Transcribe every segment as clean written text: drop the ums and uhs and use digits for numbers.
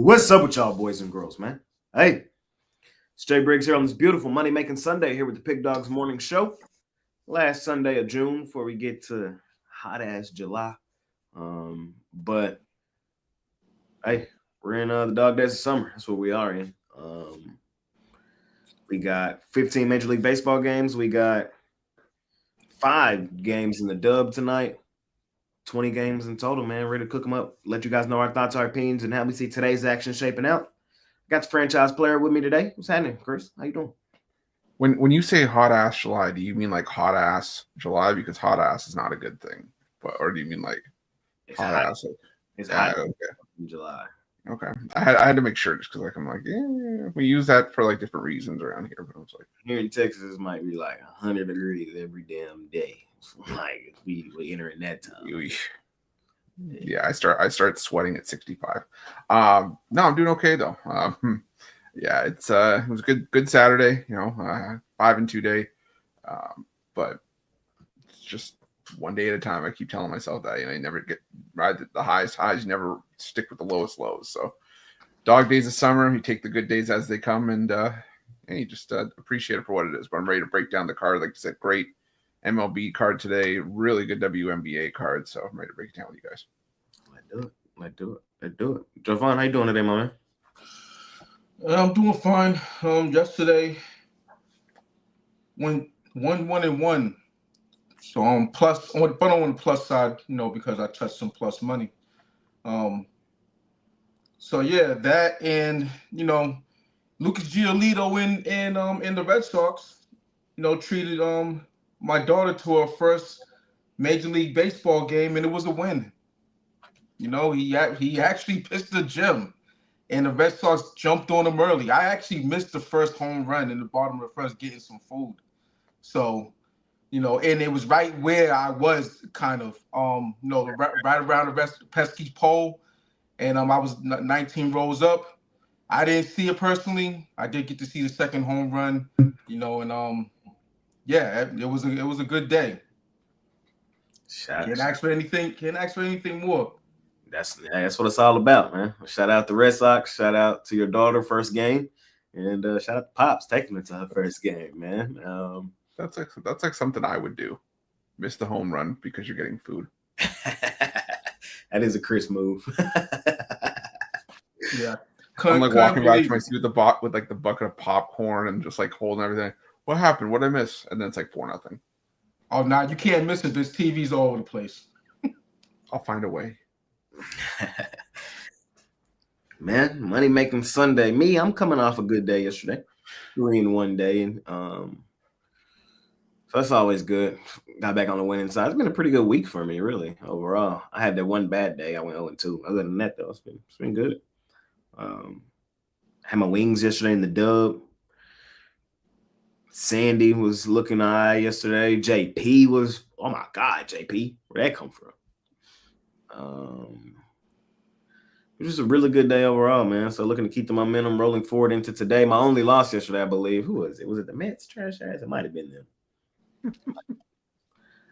What's up with y'all boys and girls, man? Hey, it's Jay Briggs here on this beautiful money-making Sunday here with the Pig Dogs Morning Show. Last Sunday of June before we get to hot-ass July. But, hey, we're in the dog days of summer. That's what we are in. We got 15 Major League Baseball games. We got 5 games in the dub tonight. 20 games in total, man. Ready to cook them up. Let you guys know our thoughts, our opinions, and how we see today's action shaping out. Got the franchise player with me today. What's happening, Chris? How you doing? When you say hot ass July, do you mean like hot ass July? Because hot ass is not a good thing. Or do you mean like hot ass? It's hot in July. Okay. I had to make sure just because I'm like, yeah, we use that for like different reasons around here. But I was like, here in Texas, it might be like 100 degrees every damn day. Like we entering that time. Yeah, I start sweating at 65. No, I'm doing okay though. Yeah, it was a good Saturday, 5-2 day. But it's just one day at a time. I keep telling myself that, you never ride the highs, you never stick with the lowest lows. So dog days of summer, you take the good days as they come and you just appreciate it for what it is. But I'm ready to break down the card. Like you said, great MLB card today, really good WNBA card. So I'm ready to break it down with you guys. Let's do it. Javon, how you doing today, my man? I'm doing fine. Yesterday, went 1-1-1. So but on the plus side, because I touched some plus money. So yeah, that and Lucas Giolito in the Red Sox, treated my daughter to her first Major League Baseball game, and it was a win. He actually pitched the gym. And the Red Sox jumped on him early. I actually missed the first home run in the bottom of the first, getting some food. So, and it was right where I was, kind of, right around the Pesky's pole. And I was 19 rows up. I didn't see it personally. I did get to see the second home run, and yeah, it was a good day. Can't ask for anything more. That's what it's all about, man. Shout out to Red Sox. Shout out to your daughter, first game, and shout out to Pops taking it to her first game, man. That's like something I would do. Miss the home run because you're getting food. That is a Chris move. Yeah, I'm like walking back to my seat with like the bucket of popcorn and just like holding everything. What happened? What did I miss? And then it's like 4-0. Oh, nah, you can't miss it. There's TVs all over the place. I'll find a way. Man, money making Sunday. I'm coming off a good day yesterday. 3-1 day, and so that's always good. Got back on the winning side. It's been a pretty good week for me, really, overall. I had that one bad day. I went 0-2. Other than that, though, it's been good. Had my wings yesterday in the dub. Sandy was looking eye yesterday. JP was, oh my God, JP, where'd that come from? It was just a really good day overall, man. So looking to keep the momentum rolling forward into today. My only loss yesterday, I believe. Who was it? Was it the Mets? Trash ass? It might have been them.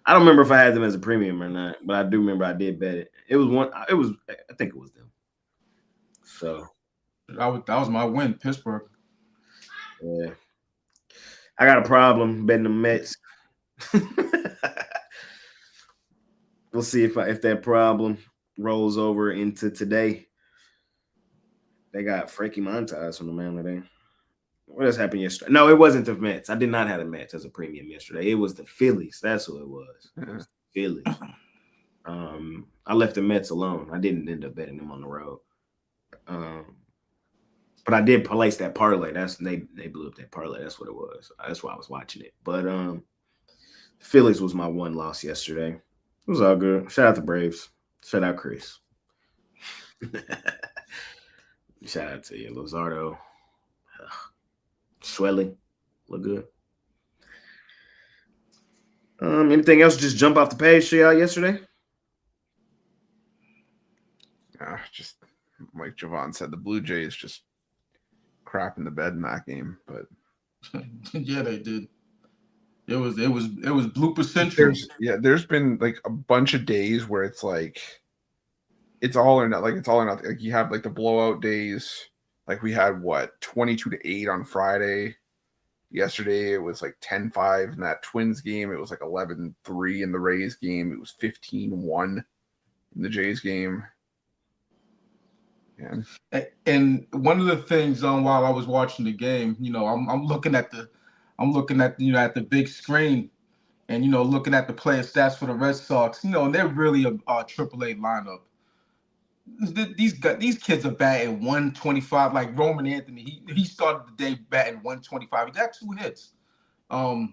I don't remember if I had them as a premium or not, but I do remember I did bet it. I think it was them. So that was my win, Pittsburgh. Yeah. I got a problem betting the Mets. We'll see if that problem rolls over into today. They got Frankie Montas from the man today. What else happened yesterday? No, it wasn't the Mets. I did not have the Mets as a premium yesterday. It was the Phillies. That's who it was. It was the Phillies. I left the Mets alone. I didn't end up betting them on the road. But I did place that parlay. They blew up that parlay. That's what it was. That's why I was watching it. But Phillies was my one loss yesterday. It was all good. Shout out to Braves. Shout out Chris. Shout out to you, Luzardo. Swelling. Look good. Anything else just jump off the page to y'all yesterday? Just like Javon said, the Blue Jays just crap in the bed in that game, but yeah, they did. It was blooper central. There's been like a bunch of days where it's like it's all or not. Like it's all or nothing. Like you have like the blowout days. Like we had 22-8 on Friday. Yesterday it was like 10-5 in that Twins game. It was like 11-3 in the Rays game. It was 15-1 in the Jays game. And one of the things while I was watching the game, I'm looking at the at the big screen, and looking at the player stats for the Red Sox, and they're really a AAA lineup. These kids are batting 125. Like Roman Anthony, he started the day batting 125. He got 2 hits. And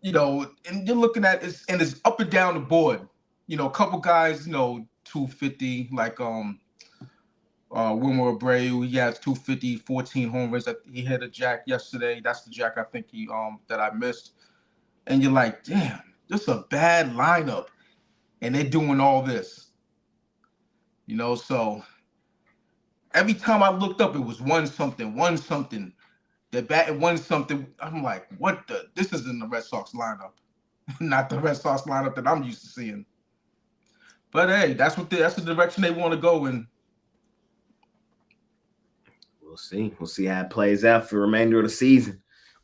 you're looking at it's up and down the board. A couple guys, 250, like Wilmer Abreu, he has 250, 14 home runs. He hit a jack yesterday. That's the jack I think he that I missed. And you're like, damn, this is a bad lineup, and they're doing all this. So every time I looked up, it was one something. They're batting 1-something. I'm like, what the? This isn't the Red Sox lineup, not the Red Sox lineup that I'm used to seeing. But hey, that's the direction they want to go in. We'll see. We'll see how it plays out for the remainder of the season.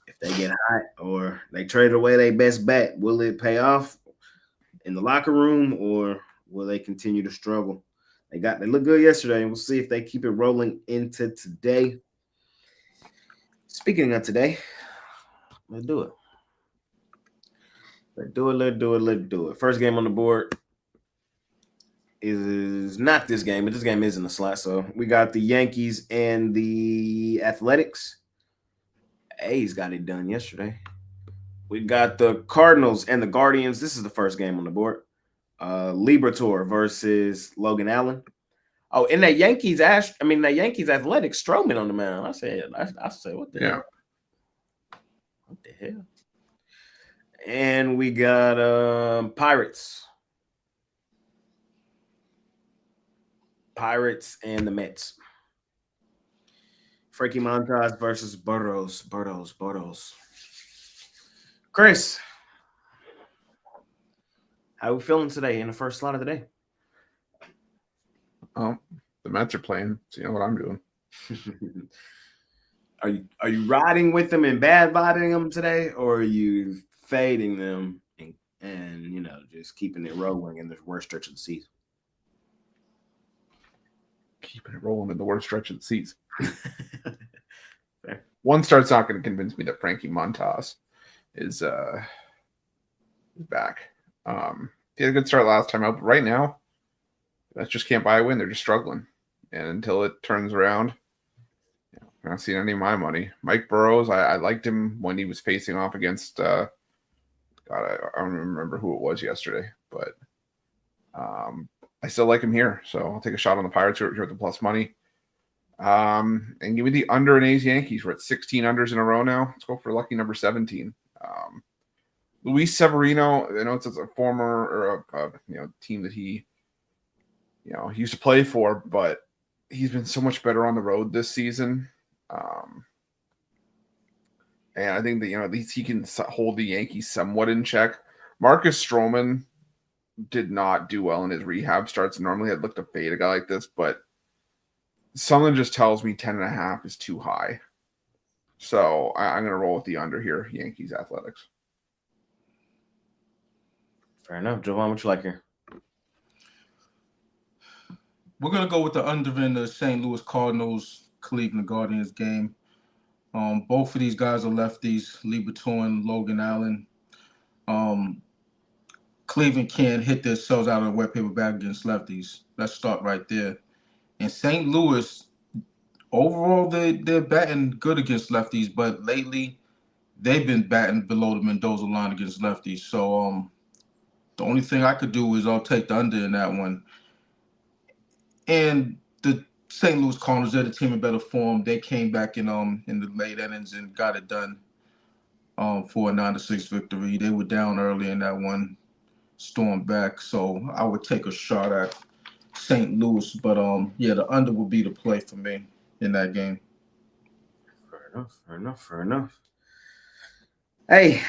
If they get hot or they trade away their best bet, will it pay off in the locker room or will they continue to struggle? They look good yesterday, and we'll see if they keep it rolling into today. Speaking of today, let's do it. Let's do it. First game on the board is not this game, but this game is in the slot. So we got the Yankees and the Athletics. A's got it done yesterday. We got the Cardinals and the Guardians. This is the first game on the board. Liberatore versus Logan Allen. Oh, and that Yankees Athletics Stroman on the mound. I said, what the hell? What the hell? And we got Pirates and the Mets. Frankie Montas versus Burrows. Chris, how are we feeling today in the first slot of the day? Oh, the Mets are playing. So you know what I'm doing. Are you riding with them and bad vibing them today, or are you fading them and just keeping it rolling in the worst stretch of the season? Keeping it rolling in the worst stretch of the season. One start's not going to convince me that Frankie Montas is back. He had a good start last time out, but right now, Mets just can't buy a win. They're just struggling, and until it turns around, I'm not seeing any of my money. Mike Burrows, I liked him when he was facing off against. I don't remember who it was yesterday, but I still like him here, so I'll take a shot on the Pirates here at the plus money. And give me the under in A's Yankees. We're at 16 unders in a row now. Let's go for lucky number 17. Luis Severino, I know it's a former or a team that he used to play for, but he's been so much better on the road this season. And I think that at least he can hold the Yankees somewhat in check. Marcus Stroman did not do well in his rehab starts. Normally I'd look to fade a guy like this, but something just tells me 10.5 is too high. So I'm going to roll with the under here, Yankees Athletics. Fair enough. Jovan, what you like here? We're going to go with the under in the St. Louis Cardinals Cleveland Guardians game. Both of these guys are lefties, Liberatore and Logan Allen. Cleveland can't hit themselves out of the wet paper bag against lefties. Let's start right there. And St. Louis, overall, they're batting good against lefties, but lately they've been batting below the Mendoza line against lefties. So the only thing I could do is I'll take the under in that one. And the St. Louis Cardinals, they're the team in better form. They came back in the late innings and got it done for a 9-6 victory. They were down early in that one, stormed back. So I would take a shot at St. Louis, but the under will be the play for me in that game. Fair enough. Hey,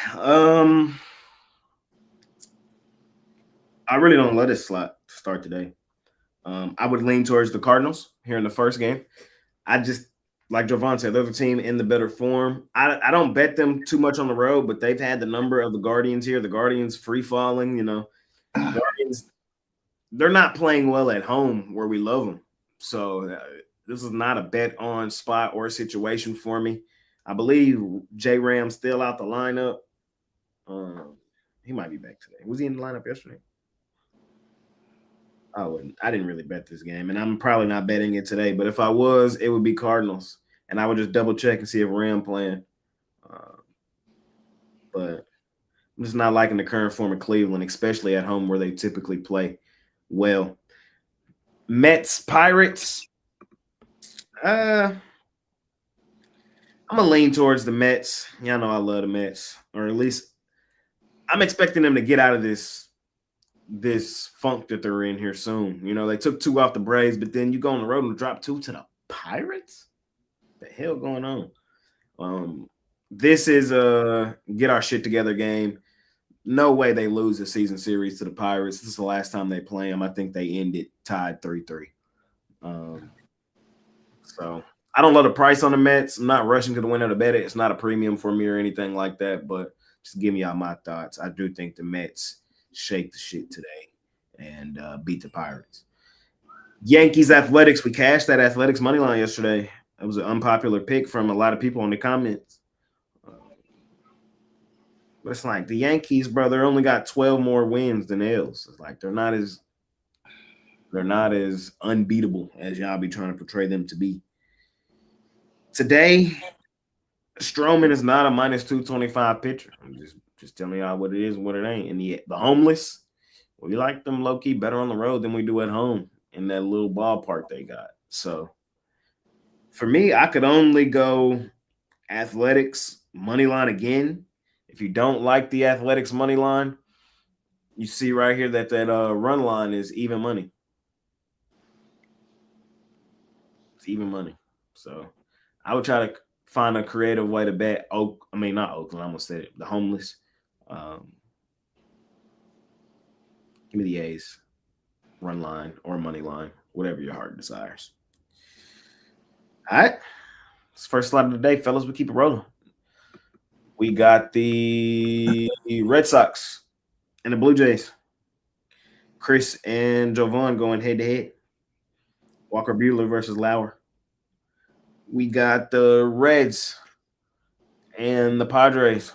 I really don't love this slot to start today. I would lean towards the Cardinals here in the first game. I just like Jovan said, they're the team in the better form. I don't bet them too much on the road, but they've had the number of the Guardians here. The Guardians free falling, Guardians, they're not playing well at home where we love them. So this is not a bet on spot or situation for me. I believe J Ram's still out the lineup. He might be back today. Was he in the lineup yesterday? I didn't really bet this game, and I'm probably not betting it today. But if I was, it would be Cardinals, and I would just double check and see if Ram playing. Uh, but I'm just not liking the current form of Cleveland, especially at home where they typically play well. Mets, Pirates. I'm gonna lean towards the Mets. Y'all know I love the Mets, or at least I'm expecting them to get out of this funk that they're in here soon. They took 2 off the Braves, but then you go on the road and drop 2 to the Pirates. What the hell going on? This is a get our shit together game. No way they lose a season series to the Pirates. This is the last time they play them. I think they ended tied 3-3. So I don't love the price on the Mets. I'm not rushing to the winner to bet it. It's not a premium for me or anything like that, but just give me all my thoughts. I do think the Mets shake the shit today and beat the Pirates. Yankees Athletics. We cashed that Athletics money line yesterday. It was an unpopular pick from a lot of people in the comments. But it's like the Yankees, brother, only got 12 more wins than L's. It's like they're not as unbeatable as y'all be trying to portray them to be. Today, Stroman is not a minus 225 pitcher. I'm just telling y'all what it is and what it ain't. And the homeless, we like them low key better on the road than we do at home in that little ballpark they got. So for me, I could only go Athletics money line again. If you don't like the Athletics money line, you see right here that run line is even money. It's even money. So I would try to find a creative way to bet not Oakland. I almost said it. The homeless. Give me the A's run line or money line, whatever your heart desires. All right. It's first slide of the day, fellas. We keep it rolling. We got the Red Sox and the Blue Jays. Chris and Jovan going head to head. Walker Buehler versus Lauer. We got the Reds and the Padres.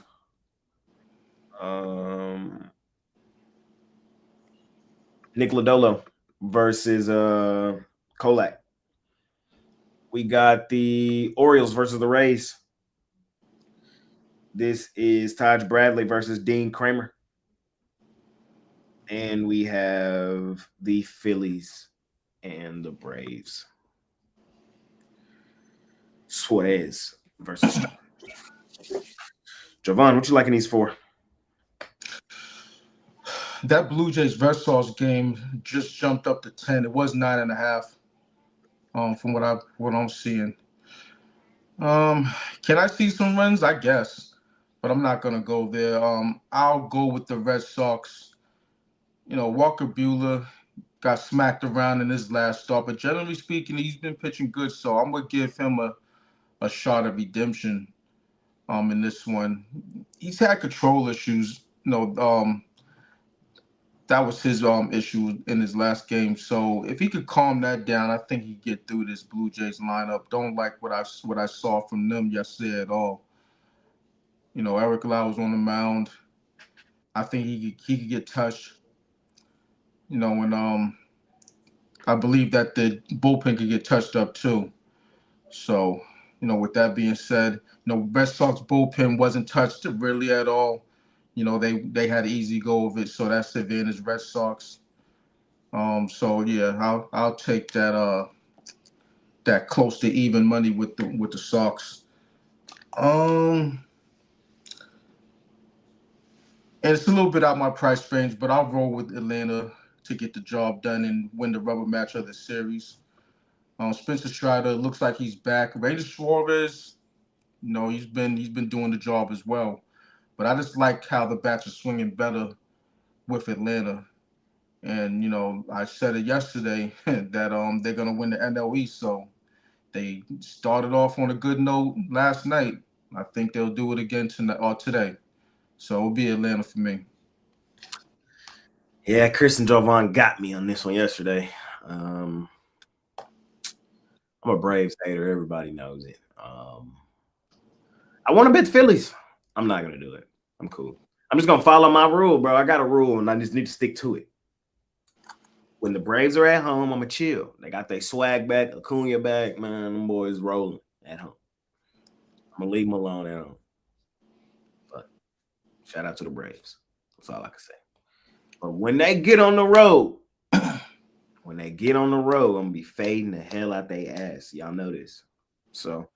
Nick Lodolo versus Kolak. We got the Orioles versus the Rays. This is Taj Bradley versus Dean Kramer. And we have the Phillies and the Braves. Suarez versus Jovan, what you liking these for? That Blue Jays Red Sox game just jumped up to 10. It was 9.5. From what I'm seeing. Can I see some runs? I guess, but I'm not gonna go there. I'll go with the Red Sox. Walker Buehler got smacked around in his last start, but generally speaking, he's been pitching good. So I'm gonna give him a shot of redemption. In this one, he's had control issues. That was his issue in his last game. So if he could calm that down, I think he'd get through this Blue Jays lineup. Don't like what I saw from them yesterday at all. Eric Lau was on the mound. I think he could get touched. And I believe that the bullpen could get touched up too. So, with that being said, Red Sox bullpen wasn't touched really at all. They had an easy go of it, so that's the advantage Red Sox. So yeah, I'll take that close to even money with the Sox. And it's a little bit out my price range, but I'll roll with Atlanta to get the job done and win the rubber match of the series. Spencer Strider looks like he's back. Ranger Suarez, he's been doing the job as well. But I just like how the bats are swinging better with Atlanta. And I said it yesterday that they're gonna win the NL East. So they started off on a good note last night. I think they'll do it again tonight or today. So it'll be Atlanta for me. Yeah, Chris and Jovan got me on this one yesterday. I'm a Braves hater. Everybody knows it. I want to bet the Phillies. I'm not gonna do it. I'm cool. I'm just gonna follow my rule, bro. I got a rule, and I just need to stick to it. When the Braves are at home, I'ma chill. They got their swag back, Acuna back, man. Them boys rolling at home. I'm gonna leave them alone at home. But shout out to the Braves. That's all I can say. But when they get on the road, I'm gonna be fading the hell out they ass. Y'all know this. So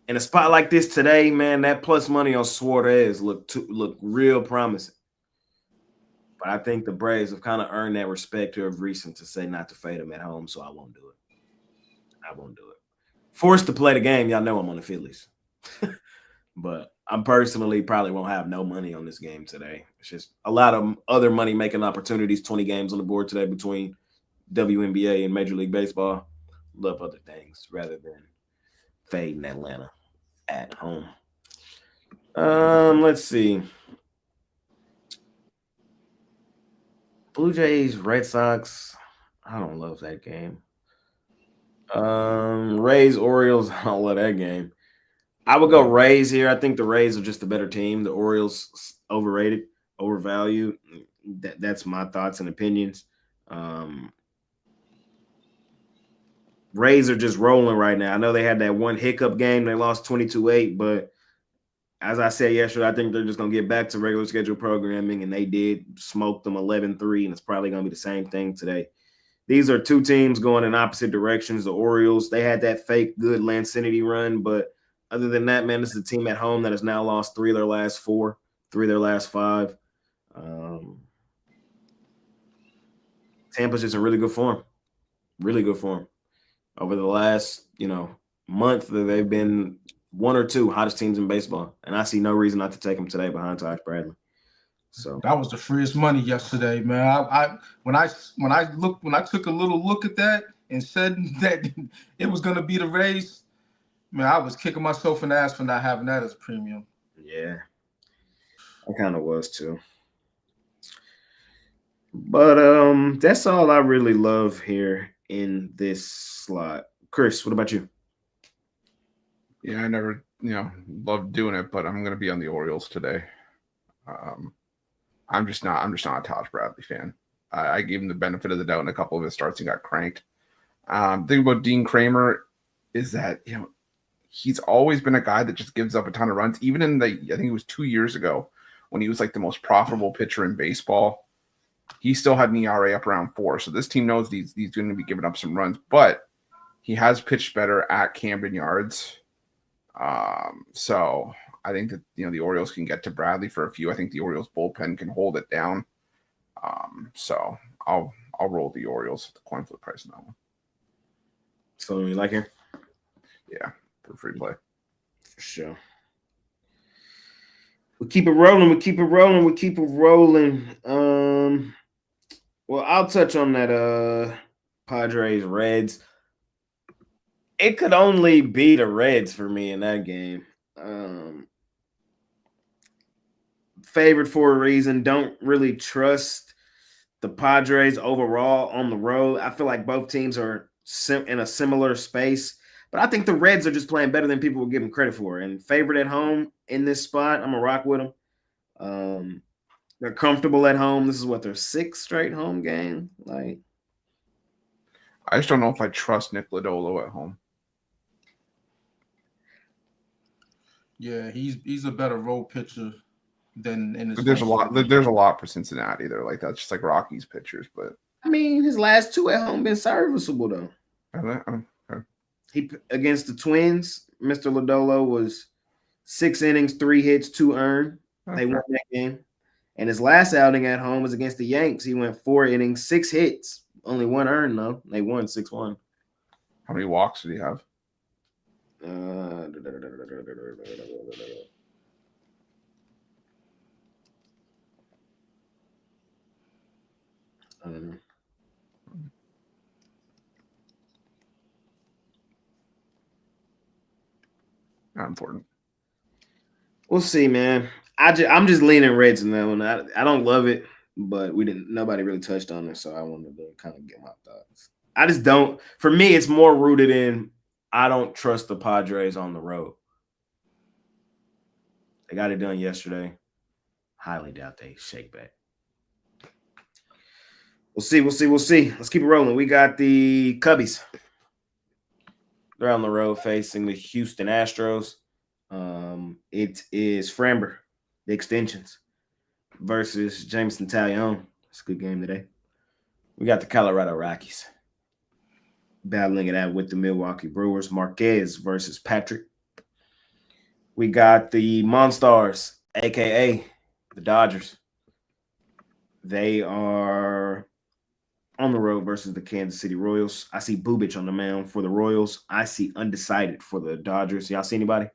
in a spot like this today, man, that plus money on Suarez look real promising. But I think the Braves have kind of earned that respect here of recent to say not to fade them at home, so I won't do it. Forced to play the game, y'all know I'm on the Phillies. But I personally probably won't have no money on this game today. It's just a lot of other money-making opportunities, 20 games on the board today between WNBA and Major League Baseball. Love other things rather than fading Atlanta at home. Let's see. Blue Jays, Red Sox. I don't love that game. Rays, Orioles. I don't love that game. I would go Rays here. I think the Rays are just a better team. The Orioles overrated, overvalued. That's my thoughts and opinions. Rays are just rolling right now. I know they had that one hiccup game. They lost 22-8, but as I said yesterday, I think they're just going to get back to regular schedule programming, and they did smoke them 11-3, and it's probably going to be the same thing today. These are two teams going in opposite directions. The Orioles, they had that fake good Lancinity run, but other than that, man, this is a team at home that has now lost 3 of their last 4, 3 of their last 5. Tampa's just in really good form. Really good form. Over the last, month, they've been 1 or 2 hottest teams in baseball, and I see no reason not to take them today behind Tosh Bradley. So that was the freest money yesterday, man. When I took a little look at that and said that it was gonna be the Rays, man, I was kicking myself in the ass for not having that as a premium. Yeah, I kind of was too. But that's all I really love here in this slot. Chris, what about you? Yeah, I never, loved doing it, but I'm going to be on the Orioles today. I'm just not a Tosh Bradley fan. I gave him the benefit of the doubt in a couple of his starts and got cranked. The thing about Dean Kramer is that, he's always been a guy that just gives up a ton of runs. Even in I think it was 2 years ago when he was like the most profitable pitcher in baseball, he still had an ERA up around 4. So this team knows he's going to be giving up some runs, but he has pitched better at Camden Yards. So I think that, the Orioles can get to Bradley for a few. I think the Orioles bullpen can hold it down. So I'll roll the Orioles at the coin flip price on that one. So you like here? Yeah, for free play. For sure. We keep it rolling. Well, I'll touch on that Padres Reds. It could only be the Reds for me in that game. Favored for a reason. Don't really trust the Padres overall on the road. I feel like both teams are in a similar space, but I think the Reds are just playing better than people will give them credit for. And favored at home in this spot, I'm gonna rock with them. They're comfortable at home. This is what their 6th straight home game. Like, I just don't know if I trust Nick Lodolo at home. Yeah, he's a better road pitcher than in his. But there's a lot for Cincinnati. They're like that's just like Rockies pitchers, but I mean, his last 2 at home been serviceable though. Okay. He against the Twins, Mr. Lodolo was 6 innings, 3 hits, 2 earned. They won that game. And his last outing at home was against the Yanks. He went 4 innings, 6 hits, only 1 earned though. They won 6-1. How many walks did he have? don't know. Not important. We'll see, man. I'm just leaning Reds in that one. I don't love it, but nobody really touched on it, so I wanted to kind of get my thoughts. I just don't. For me, it's more rooted in I don't trust the Padres on the road. They got it done yesterday. Highly doubt they shake back. We'll see. Let's keep it rolling. We got the Cubbies. They're on the road facing the Houston Astros. It is Framber, the extensions, versus Jameson Taillon. It's a good game today. We got the Colorado Rockies battling it out with the Milwaukee Brewers. Marquez versus Patrick. We got the Monstars, a.k.a. the Dodgers. They are on the road versus the Kansas City Royals. I see Bubich on the mound for the Royals. I see undecided for the Dodgers. Y'all see anybody?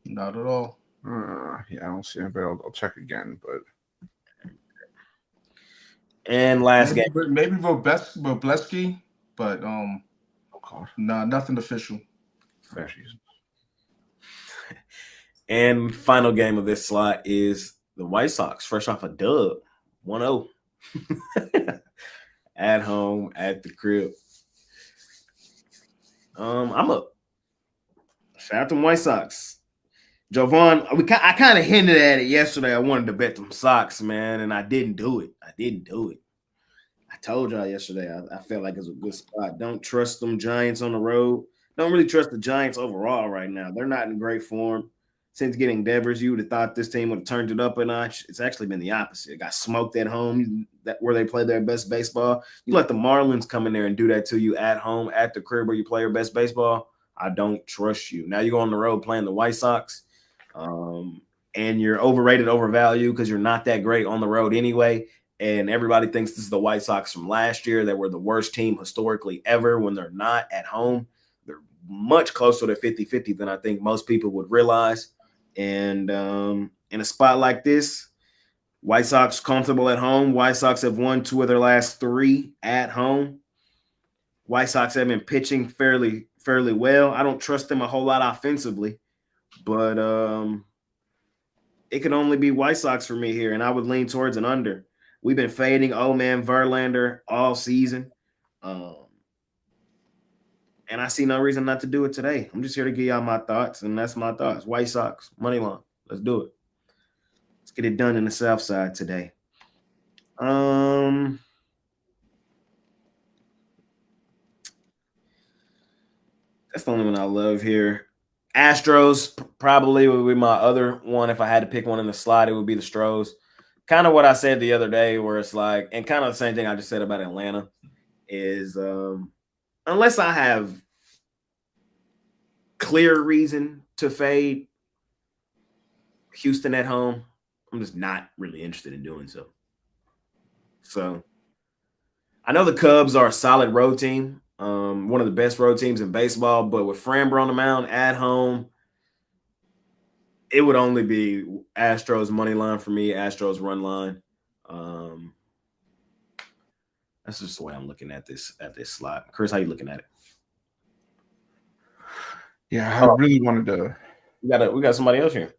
Not at all. Yeah, I don't see anybody. I'll check again, but. And last game. Maybe Robleski, but nothing official. Fair. And final game of this slot is the White Sox, fresh off a dub, 1-0. At home, at the crib. I'm up. Shout out to White Sox. Jovan, I kind of hinted at it yesterday. I wanted to bet them Sox, man, and I didn't do it. I told y'all yesterday I felt like it's a good spot. Don't trust them Giants on the road. Don't really trust the Giants overall right now. They're not in great form. Since getting Devers, you would have thought this team would have turned it up a notch. It's actually been the opposite. It got smoked at home, where they play their best baseball. You let the Marlins come in there and do that to you at home, at the crib where you play your best baseball. I don't trust you. Now you go on the road playing the White Sox, and you're overrated, overvalued because you're not that great on the road anyway. And everybody thinks this is the White Sox from last year that were the worst team historically ever when they're not at home. They're much closer to 50-50 than I think most people would realize. And in a spot like this, White Sox comfortable at home. White Sox have won 2 of their last 3 at home. White Sox have been pitching fairly well. I don't trust them a whole lot offensively, but it could only be White Sox for me here, and I would lean towards an under. We've been fading old man Verlander all season, and I see no reason not to do it today. I'm just here to give y'all my thoughts, and that's my thoughts. White Sox, money line. Let's do it. Let's get it done in the South Side today. That's the only one I love here. Astros probably would be my other one. If I had to pick one in the slot, it would be the Stros. Kind of what I said the other day, where it's like, and kind of the same thing I just said about Atlanta, is unless I have clear reason to fade Houston at home, I'm just not really interested in doing so. So I know the Cubs are a solid road team, one of the best road teams in baseball, but with Framber on the mound at home, it would only be Astros money line for me, Astros run line. That's just the way I'm looking at this slot. Chris, how you looking at it? Yeah, I really wanted to. We got somebody else here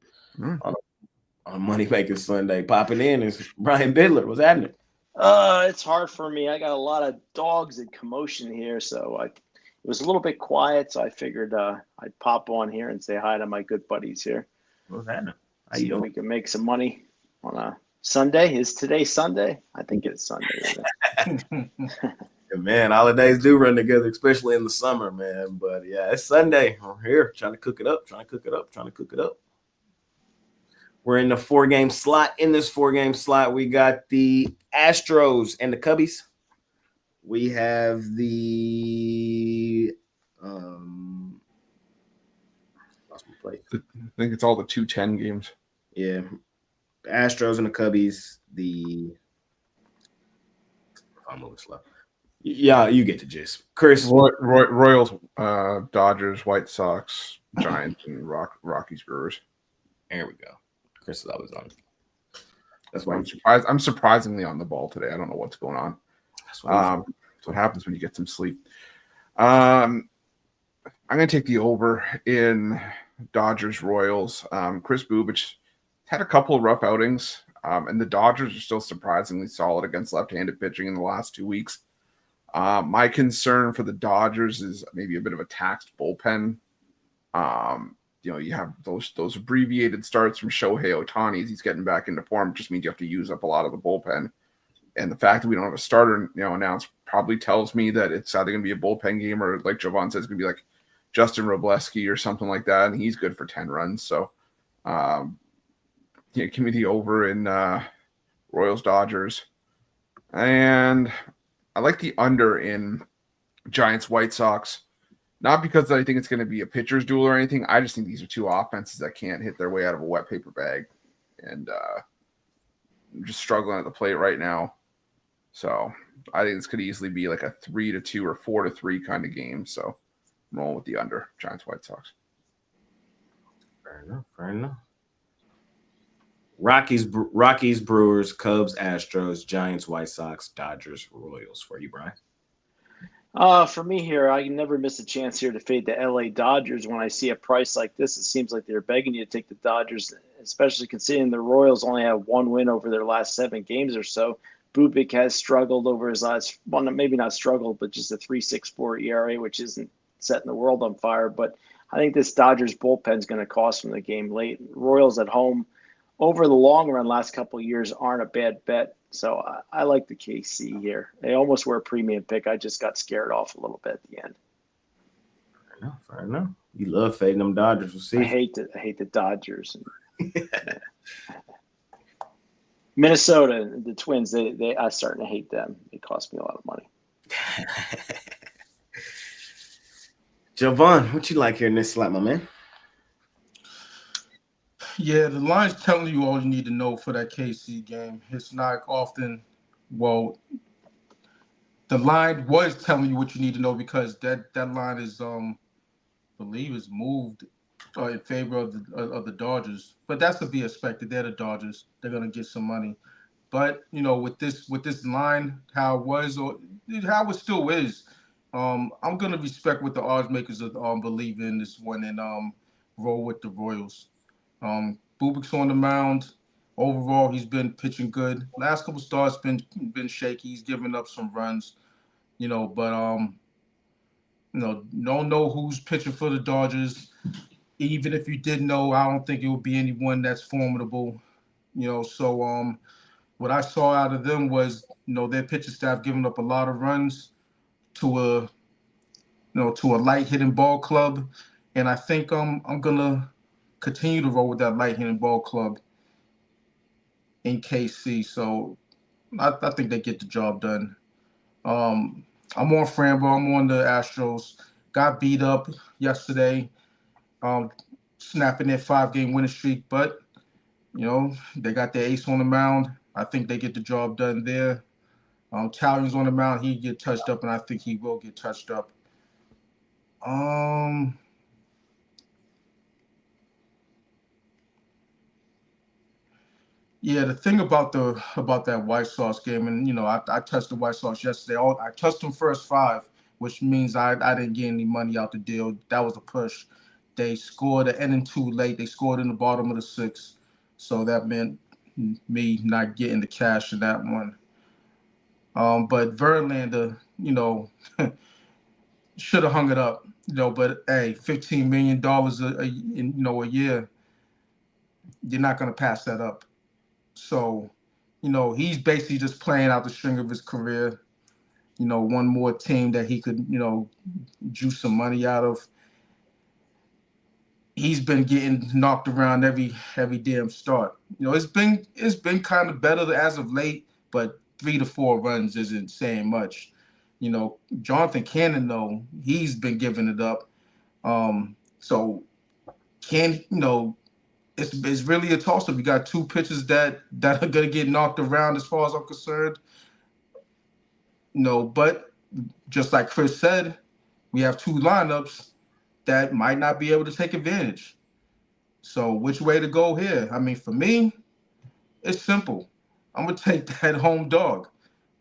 on Money Making Sunday. Popping in is Brian Bidler. What's happening? It's hard for me. I got a lot of dogs and commotion here, so it was a little bit quiet. So I figured I'd pop on here and say hi to my good buddies here. What's happening? How See you doing? if we can make some money on a Sunday. Is today Sunday? I think it's Sunday. Yeah, man, holidays do run together, especially in the summer, man. But yeah, it's Sunday. We're here trying to cook it up. We're in the 4-game slot. In this 4-game slot, we got the Astros and the Cubbies. We have the lost my place. I think it's all the 2-10 games. Yeah, the Astros and the Cubbies. I'm moving slow. Yeah, you get the gist. Chris, Royals, Dodgers, White Sox, Giants, and Rockies, Brewers. There we go. Chris is always on. That's why I'm surprised. I'm surprisingly on the ball today. I don't know what's going on. That's what happens when you get some sleep. I'm going to take the over in Dodgers Royals. Chris Bubich had a couple of rough outings, and the Dodgers are still surprisingly solid against left-handed pitching in the last 2 weeks. My concern for the Dodgers is maybe a bit of a taxed bullpen. You have those abbreviated starts from Shohei Ohtani as he's getting back into form. It just means you have to use up a lot of the bullpen. And the fact that we don't have a starter, announced probably tells me that it's either going to be a bullpen game or, like Jovan says, it's going to be like Justin Robleski or something like that, and he's good for 10 runs. So, give me the over in Royals Dodgers, and I like the under in Giants White Sox. Not because I think it's going to be a pitcher's duel or anything. I just think these are two offenses that can't hit their way out of a wet paper bag, and I'm just struggling at the plate right now. So I think this could easily be like a 3-2 or 4-3 kind of game. So I'm rolling with the under Giants White Sox. Fair enough. Rockies, Brewers, Cubs, Astros, Giants, White Sox, Dodgers, Royals for you, Brian. For me here, I never miss a chance here to fade the LA Dodgers. When I see a price like this, it seems like they're begging you to take the Dodgers, especially considering the Royals only have one win over their last 7 games or so. Bubik has struggled over his last one, maybe not struggled, but just a 3.64 ERA, which isn't setting the world on fire. But I think this Dodgers bullpen is going to cost them the game late. Royals at home, over the long run, last couple of years aren't a bad bet. So I like the KC here. They almost were a premium pick. I just got scared off a little bit at the end. Fair enough. You love fading them Dodgers. We'll see. I hate the Dodgers. Minnesota, the Twins, they I'm starting to hate them. They cost me a lot of money. Jovan, what you like here in this slot, my man? Yeah, the line's telling you all you need to know for that KC game. It's not often, well, the line was telling you what you need to know because that line is, I believe, is moved in favor of the Dodgers. But that's to be expected. They're the Dodgers. They're gonna get some money. But with this line, how it was or how it still is, I'm gonna respect what the odds makers believe in this one and roll with the Royals. Bubik's on the mound. Overall, he's been pitching good. Last couple starts been shaky. He's given up some runs, but don't know who's pitching for the Dodgers. Even if you did know, I don't think it would be anyone that's formidable. So what I saw out of them was, their pitching staff giving up a lot of runs to a light hitting ball club, and I think I'm gonna continue to roll with that light hitting ball club in KC. So I think they get the job done. I'm on Frambo. I'm on the Astros. Got beat up yesterday, snapping their 5-game winning streak. But, they got their ace on the mound. I think they get the job done there. Tallion's on the mound. He get touched up, and I think he will get touched up. Yeah, the thing about that White Sox game, and I touched the White Sox yesterday. I touched them first 5, which means I didn't get any money out the deal. That was a push. They scored an inning too late. They scored in the bottom of the 6th, so that meant me not getting the cash in that one. But Verlander, should have hung it up. But hey, $15 million a year, you're not gonna pass that up. So, he's basically just playing out the string of his career. One more team that he could, juice some money out of. He's been getting knocked around every damn start. It's been kind of better as of late, but 3 to 4 runs isn't saying much. Jonathan Cannon, though, he's been giving it up. So it's really a toss-up. You got 2 pitchers that are going to get knocked around as far as I'm concerned. But just like Chris said, we have 2 lineups that might not be able to take advantage. So which way to go here? I mean, for me, it's simple. I'm going to take that home dog.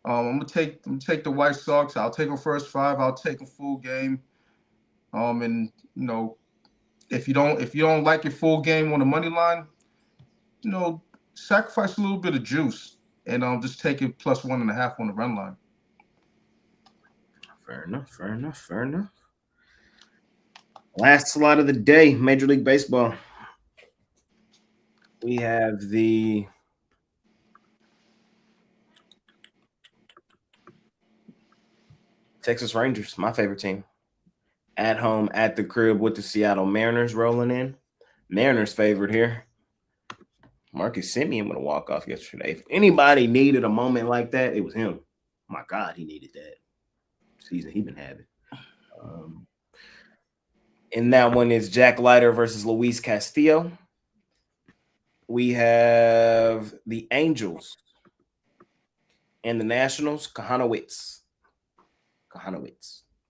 I'm gonna take the White Sox. I'll take a first 5. I'll take a full game. And if you don't like your full game on the money line, sacrifice a little bit of juice and just take it plus 1.5 on the run line. Fair enough. Last slot of the day, Major League Baseball. We have the Texas Rangers, my favorite team, at home at the crib with the Seattle Mariners rolling in. Mariners favored here. Marcus Semien with a walk-off yesterday. If anybody needed a moment like that, it was him. My God, he needed that season he's been having. And that one is Jack Leiter versus Luis Castillo. We have the Angels and the Nationals, Kahanowitz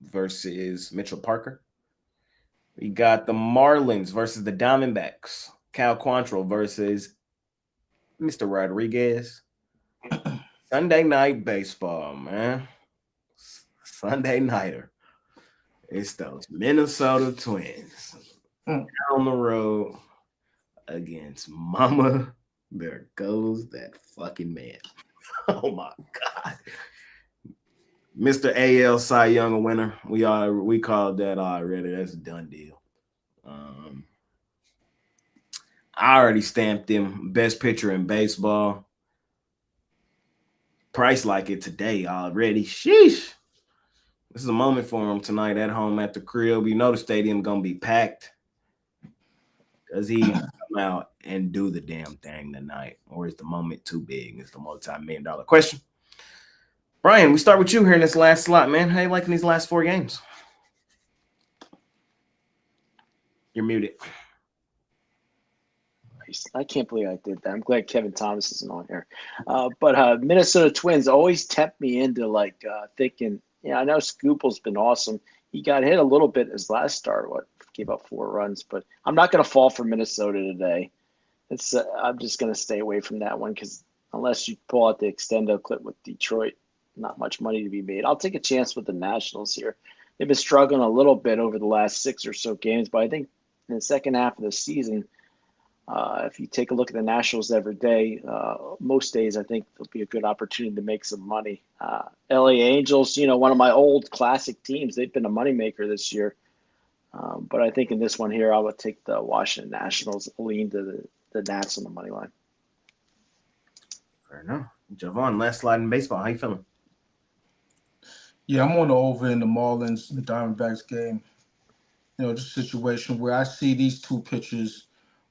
versus Mitchell Parker. We got the Marlins versus the Diamondbacks, Cal Quantrill versus Mr. Rodriguez. Sunday night baseball, man. Sunday nighter. It's those Minnesota Twins down the road against Mama. There goes that fucking man. Oh my God. Mr. AL Cy Young a winner. We called that already. That's a done deal. I already stamped him best pitcher in baseball. Price like it today already. Sheesh. This is a moment for him tonight at home at the crib. You know the stadium gonna be packed. Does he come out and do the damn thing tonight? Or is the moment too big? It's the multi-million-dollar question. Brian, we start with you here in this last slot, man. How you liking these last 4 games? You're muted. I can't believe I did that. I'm glad Kevin Thomas isn't on here. But Minnesota Twins always tempt me into thinking, I know Scoople's been awesome. He got hit a little bit his last start, gave up 4 runs, but I'm not going to fall for Minnesota today. I'm just going to stay away from that one because unless you pull out the extendo clip with Detroit, not much money to be made. I'll take a chance with the Nationals here. They've been struggling a little bit over the last 6 or so games, but I think in the second half of the season, if you take a look at the Nationals every day, most days I think there'll be a good opportunity to make some money. LA Angels, one of my old classic teams, they've been a moneymaker this year. But I think in this one here, I would take the Washington Nationals, lean to the Nats on the money line. Fair enough. Javon, last slide in baseball. How you feeling? Yeah, I'm on the over in the Marlins and the Diamondbacks game. Just a situation where I see these 2 pitchers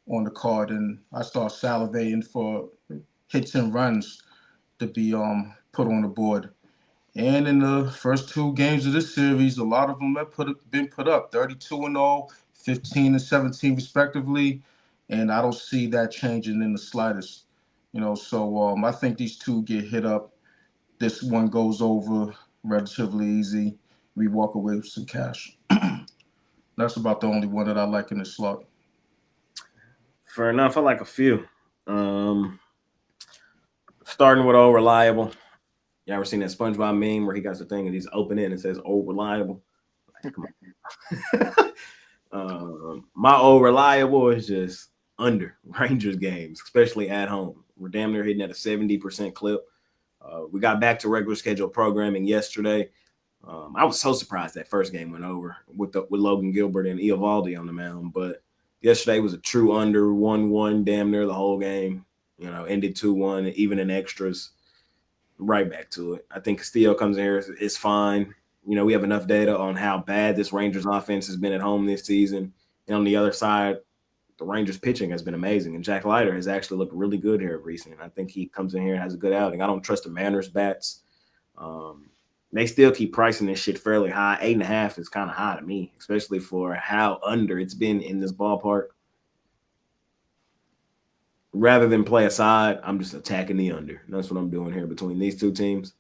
on the card and I start salivating for hits and runs to be put on the board. And in the first 2 games of this series, a lot of them have been put up 32-0, 15-17 respectively, and I don't see that changing in the slightest. So I think these 2 get hit up. This one goes over relatively easy. We walk away with some cash. That's about the only one that I like in this slot. Fair enough. I like a few. Starting with old reliable. You ever seen that SpongeBob meme where he got the thing and he's opening and it says old reliable? Come on. My old reliable is just under Rangers games, especially at home. We're damn near hitting at a 70% clip. We got back to regular schedule programming yesterday. I was so surprised that first game went over with Logan Gilbert and Eovaldi on the mound, but yesterday was a true under 1-1, damn near the whole game. Ended 2-1, even in extras. Right back to it. I think Castillo comes in here is fine. We have enough data on how bad this Rangers offense has been at home this season. And on the other side, the Rangers pitching has been amazing. And Jack Leiter has actually looked really good here recently. I think he comes in here and has a good outing. I don't trust the Mariners bats. They still keep pricing this shit fairly high. 8.5 is kind of high to me, especially for how under it's been in this ballpark. Rather than play a side, I'm just attacking the under. That's what I'm doing here between these 2 teams.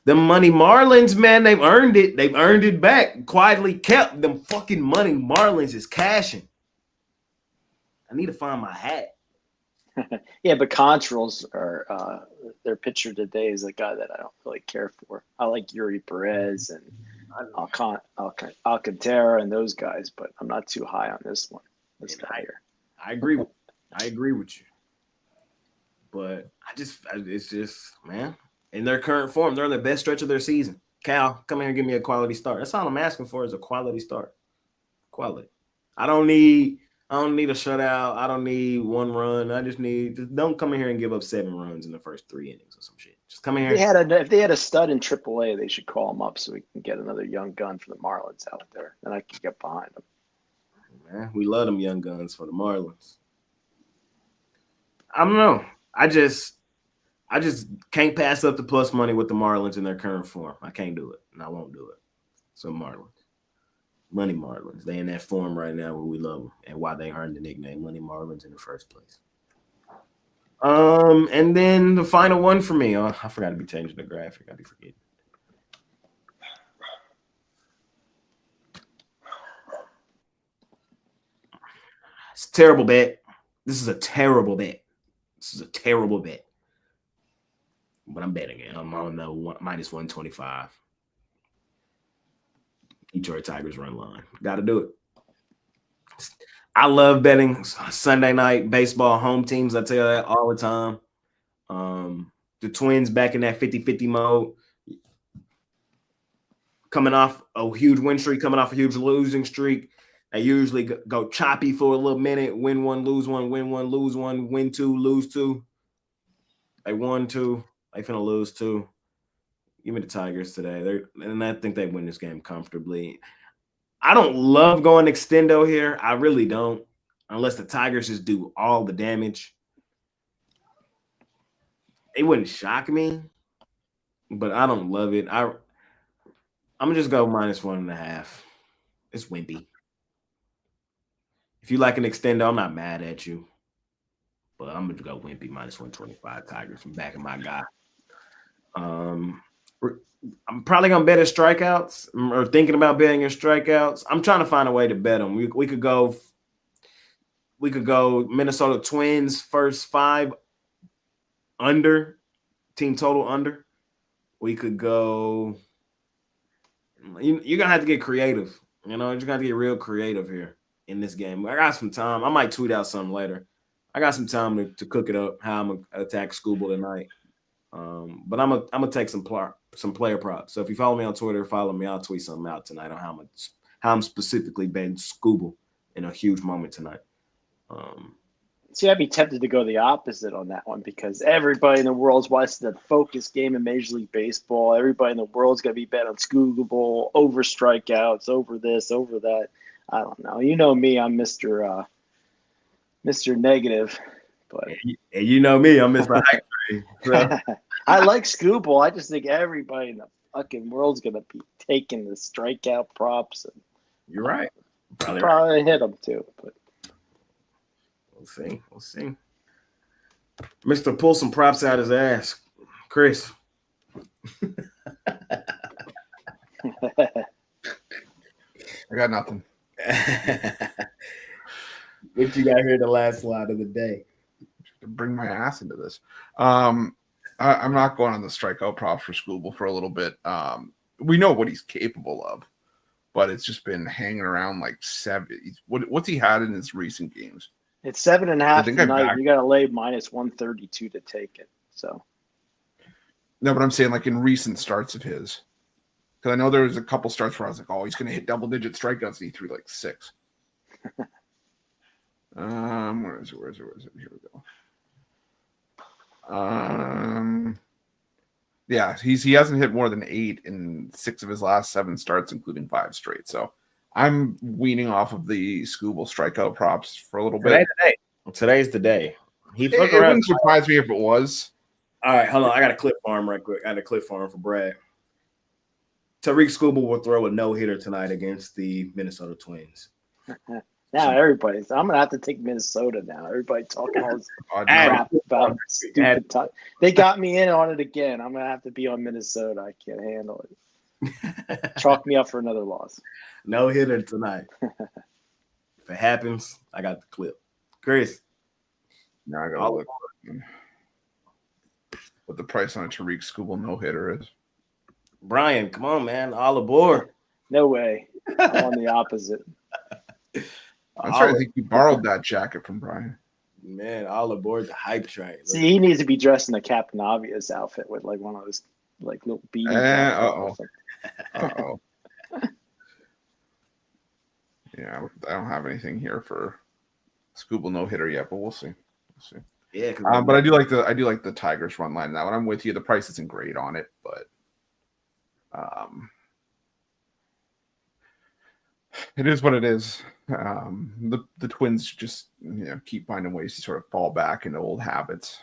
The money Marlins, man, they've earned it. They've earned it back. Quietly kept them fucking money Marlins is cashing. I need to find my hat. Yeah, but Contrals are their pitcher today is a guy that I don't really care for. I like Yuri Perez and Alcantara and those guys, but I'm not too high on this one. This guy here. I agree with you. But it's just, man, in their current form, they're in the best stretch of their season. Cal, come here and give me a quality start. That's all I'm asking for is a quality start. Quality. I don't need a shutout. I don't need one run. Just don't come in here and give up 7 runs in the first 3 innings or some shit. Just come in here. If they had a stud in AAA, they should call him up so we can get another young gun for the Marlins out there. Then I can get behind them. Man, we love them young guns for the Marlins. I don't know. I just can't pass up the plus money with the Marlins in their current form. I can't do it, and I won't do it. So Marlins. Money Marlins. They in that form right now where we love them and why they earned the nickname Money Marlins in the first place. And then the final one for me. Oh, I forgot to be changing the graphic. I'd be forgetting. It's a terrible bet. This is a terrible bet. But I'm betting it. I'm on the minus 125. Detroit Tigers run line. Got to do it. I love betting Sunday night baseball home teams. I tell you that all the time. The Twins back in that 50-50 mode. Coming off a huge win streak, coming off a huge losing streak. They usually go choppy for a little minute. Win one, lose one, win one, lose one, win 2, lose 2. They won 2. They finna lose 2. Give me the Tigers today. And I think they win this game comfortably. I don't love going extendo here. I really don't. Unless the Tigers just do all the damage. It wouldn't shock me. But I don't love it. I'm going to just go minus 1.5. It's wimpy. If you like an extendo, I'm not mad at you. But I'm going to go wimpy minus 125 Tigers from backing my guy. I'm probably going to bet his strikeouts or thinking about betting his strikeouts. I'm trying to find a way to bet them. We could go Minnesota Twins first 5 under, team total under. We could go you're going to have to get creative. You're going to have to get real creative here in this game. I got some time. I might tweet out something later. I got some time to cook it up, how I'm going to attack Scooble tonight. But I'm gonna take some player props. So if you follow me on Twitter, follow me. I'll tweet something out tonight on how I'm specifically betting Scooble in a huge moment tonight. See, I'd be tempted to go the opposite on that one because everybody in the world's watching the focus game in Major League Baseball. Everybody in the world's gonna be bet on Scooble, over strikeouts, over this, over that. I don't know. You know me, I'm Mr. Negative. But and you know me, I'm Mr. Hype Train. So. I like Scooble. I just think everybody in the fucking world's gonna be taking the strikeout props. And you're right. Probably hit them too, but we'll see. Mr. Pull some props out his ass, Chris. I got nothing. What you got here? The last slide of the day. Bring my ass into this. I'm not going on the strikeout props for Scooble for a little bit. We know what he's capable of, but it's just been hanging around like 7. What's he had in his recent games? It's 7.5 tonight. You got to lay minus 132 to take it. So no, but I'm saying like in recent starts of his, because I know there was a couple starts where I was like, oh, he's going to hit double-digit strikeouts, and he threw like 6. Where is it? Here we go. Yeah, he hasn't hit more than 8 in 6 of his last 7 starts, including 5 straight. So I'm weaning off of the Scooble strikeout props for a little bit. Today's the day. It wouldn't surprise me if it was. All right, hold on. I got a clip for him right quick. I got a clip for him for Brad. Tariq Scooble will throw a no-hitter tonight against the Minnesota Twins. Now I'm gonna have to take Minnesota now. Everybody talking all this crap about stupid time. They got me in on it again. I'm gonna have to be on Minnesota. I can't handle it. Chalk me up for another loss. No hitter tonight. If it happens, I got the clip. Chris. Now I gotta look what the price on a Tariq Skubal no-hitter is. Brian, come on, man. All aboard. No way. I'm on the opposite. That's right. I think you borrowed that jacket from Brian. Man, all aboard the hype train. See, he needs to be dressed in a Captain Obvious outfit with like one of those like little beanies. Uh-oh. Yeah, I don't have anything here for Skubal no-hitter yet, but we'll see. Yeah, but I do like the Tigers run line. That one I'm with you. The price isn't great on it, but it is what it is. The Twins just keep finding ways to sort of fall back into old habits,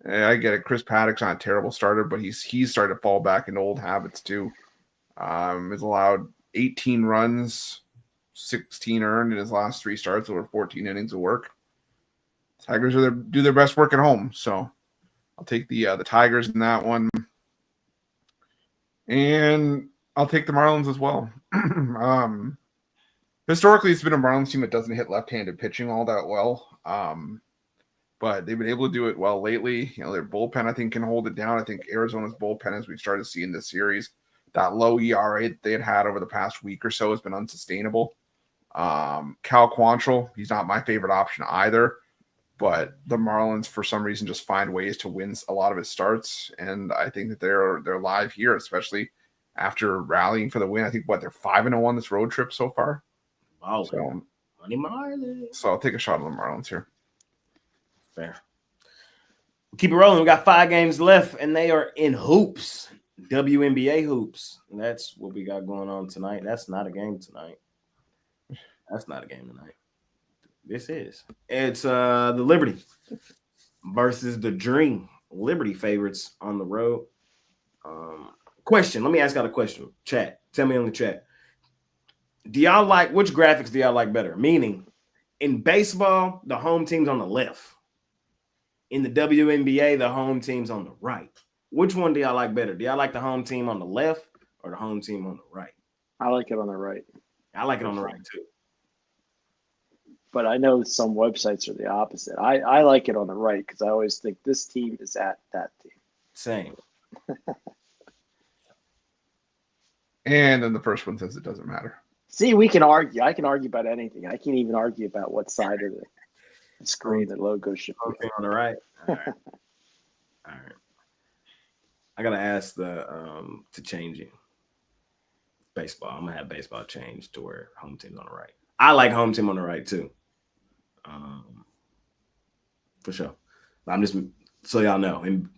and I get it. Chris Paddock's not a terrible starter, but he's started to fall back into old habits too. He's allowed 18 runs, 16 earned in his last 3 starts over 14 innings of work. Tigers do their best work at home, so I'll take the Tigers in that one, and I'll take the Marlins as well. Historically, it's been a Marlins team that doesn't hit left-handed pitching all that well, but they've been able to do it well lately. Their bullpen, I think, can hold it down. I think Arizona's bullpen, as we've started to see in this series, that low ERA that they had over the past week or so has been unsustainable. Cal Quantrill, he's not my favorite option either, but the Marlins, for some reason, just find ways to win a lot of his starts, and I think that they're live here, especially after rallying for the win. I think they're 5-0 this road trip so far. Wow, so money Marlins. So I'll take a shot on the Marlins here. Fair. Keep it rolling. We got 5 games left, and they are in hoops. WNBA hoops. And that's what we got going on tonight. That's not a game tonight. This is. It's the Liberty versus the Dream. Liberty favorites on the road. Question. Let me ask y'all a question. Chat. Tell me on the chat. Which graphics do y'all like better? Meaning, in baseball, the home team's on the left. In the WNBA, the home team's on the right. Which one do y'all like better? Do y'all like the home team on the left or the home team on the right? I like it on the right. I like it on the right too. But I know some websites are the opposite. I like it on the right because I always think this team is at that team. Same. And then the first one says it doesn't matter. See, we can argue. I can argue about anything. I can't even argue about what side of the screen the logo should be. On the right. All right. All right. I gotta ask to change it. Baseball. I'm gonna have baseball change to where home team's on the right. I like home team on the right too. For sure. I'm just so y'all know. And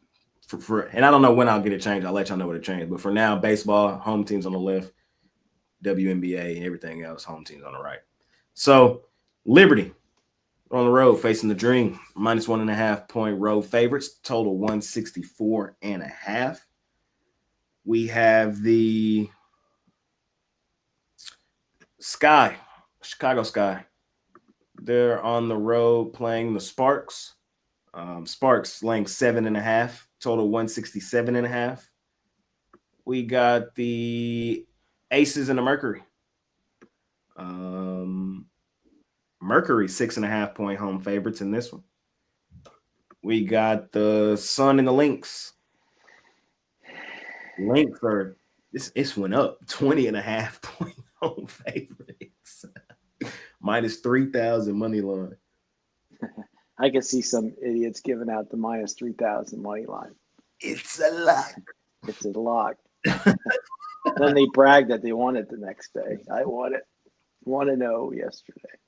and I don't know when I'll get it changed. I'll let y'all know what it changed. But for now, baseball, home team's on the left, WNBA, and everything else, home team's on the right. So Liberty on the road facing the Dream, -1.5 point road favorites, total 164.5. We have the Chicago Sky. They're on the road playing the Sparks. Sparks laying 7.5, total 167.5. We got the Aces and the Mercury. Mercury 6.5 point home favorites in this one. We got the Sun and the Lynx. Lynx are this went up 20.5 point home favorites. -3,000 money line. I can see some idiots giving out the -3,000 money line. It's a lot. It's a lot. Then they brag that they won it the next day. I won it 1-0 yesterday.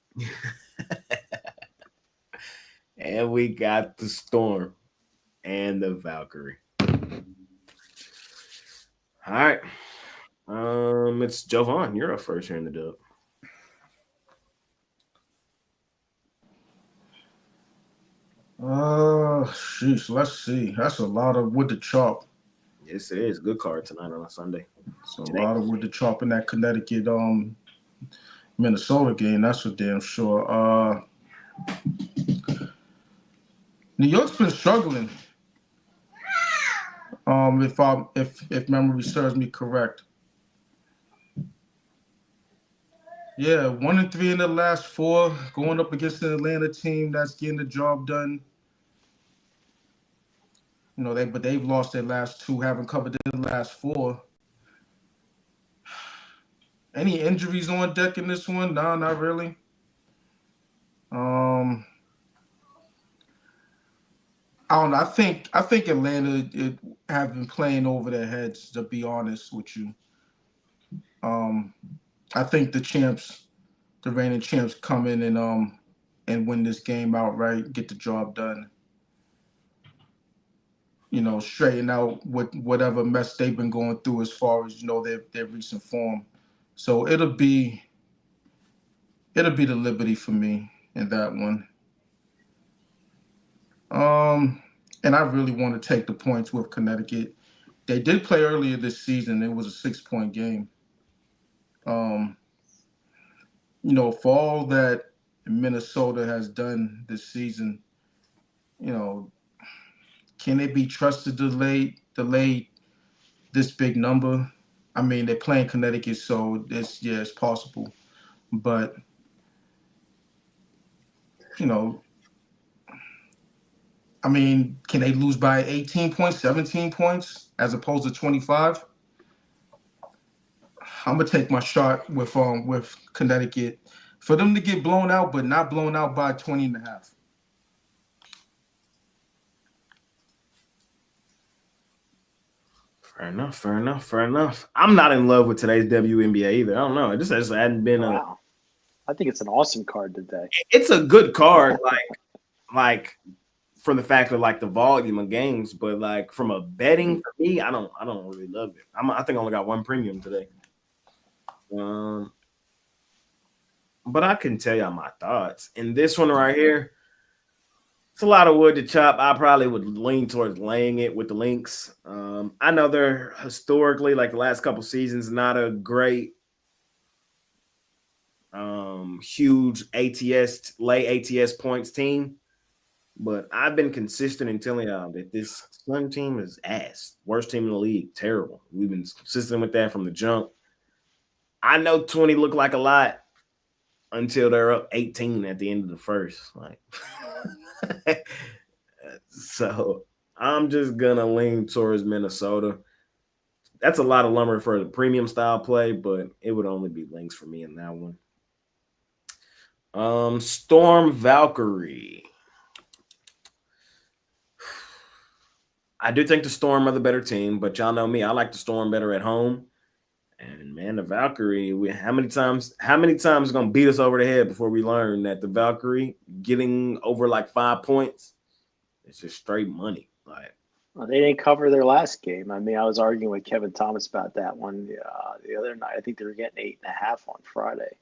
And we got the Storm and the Valkyrie. All right. It's Jovan. You're up first here in the dub. Sheesh, let's see. That's a lot of wood to chop. Yes, it is. Good card tonight on a Sunday. So a lot of wood to chop in that Connecticut Minnesota game, that's for damn sure. New York's been struggling. If memory serves me correct. Yeah, 1-3 in the last 4, going up against an Atlanta team that's getting the job done. You know, they've lost their last 2, haven't covered their last 4. Any injuries on deck in this one? No, not really. I don't know. I think Atlanta have been playing over their heads, to be honest with you. I think the reigning champs, come in and win this game outright, get the job done. You know, straighten out whatever mess they've been going through as far as, you know, their recent form. So it'll be the Liberty for me in that one. And I really want to take the points with Connecticut. They did play earlier this season. It was a 6-point game. You know, for all that Minnesota has done this season, you know, can they be trusted to delay this big number? I mean, they're playing Connecticut, so it's possible. But, you know, I mean, can they lose by 18 points, 17 points as opposed to 25? I'm gonna take my shot with Connecticut for them to get blown out, but not blown out by 20 and a half. Fair enough. I'm not in love with today's WNBA either. I don't know. It just hadn't been Wow. I think it's an awesome card today. It's a good card, like for the fact of like the volume of games, but like from a betting for me, I don't really love it. I think I only got one premium today. But I can tell y'all my thoughts. In this one right here, it's a lot of wood to chop. I probably would lean towards laying it with the Lynx. I know they're historically, like the last couple seasons, not a great huge ATS points team, but I've been consistent in telling y'all that this Sun team is ass. Worst team in the league. Terrible. We've been consistent with that from the jump. I know 20 look like a lot until they're up 18 at the end of the first. Like, so I'm just gonna lean towards Minnesota. That's a lot of lumber for the premium style play, but it would only be Lynx for me in that one. Storm Valkyrie. I do think the Storm are the better team, but y'all know me. I like the Storm better at home. And man, the Valkyrie, how many times is gonna beat us over the head before we learn that the Valkyrie getting over like 5 points, it's just straight money. Like, well, they didn't cover their last game. I mean, I was arguing with Kevin Thomas about that one the other night. I think they were getting 8.5 on Friday.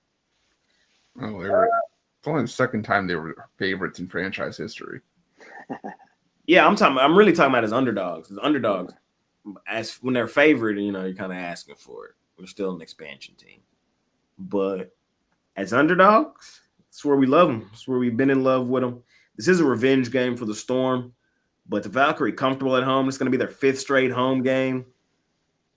Oh, it's only the second time they were favorites in franchise history. Yeah, I'm really talking about as underdogs. As underdogs, as when they're favored, you know, you're kind of asking for it. We're still an expansion team, but as underdogs, it's where we love them. It's where we've been in love with them. This is a revenge game for the Storm, but the Valkyrie comfortable at home. It's going to be their 5th straight home game.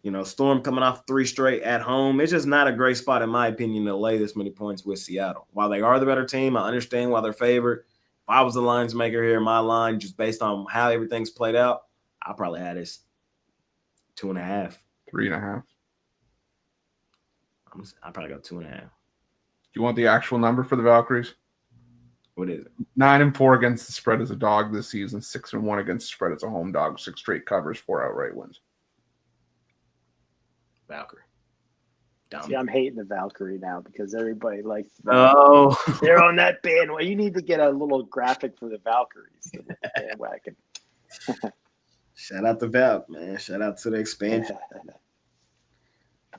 You know, Storm coming off 3 straight at home. It's just not a great spot, in my opinion, to lay this many points with Seattle. While they are the better team, I understand why they're favored. If I was the lines maker here, my line, just based on how everything's played out, I'll probably have this 2.5. 3.5. I'll probably go 2.5. Do you want the actual number for the Valkyries? What is it? 9-4 against the spread as a dog this season. 6-1 against the spread as a home dog. 6 straight covers, 4 outright wins. Valkyrie. See, I'm hating the Valkyrie now because everybody likes Oh, they're on that bandwagon. You need to get a little graphic for the Valkyries. Bandwagon. Shout out to Valk, man. Shout out to the expansion.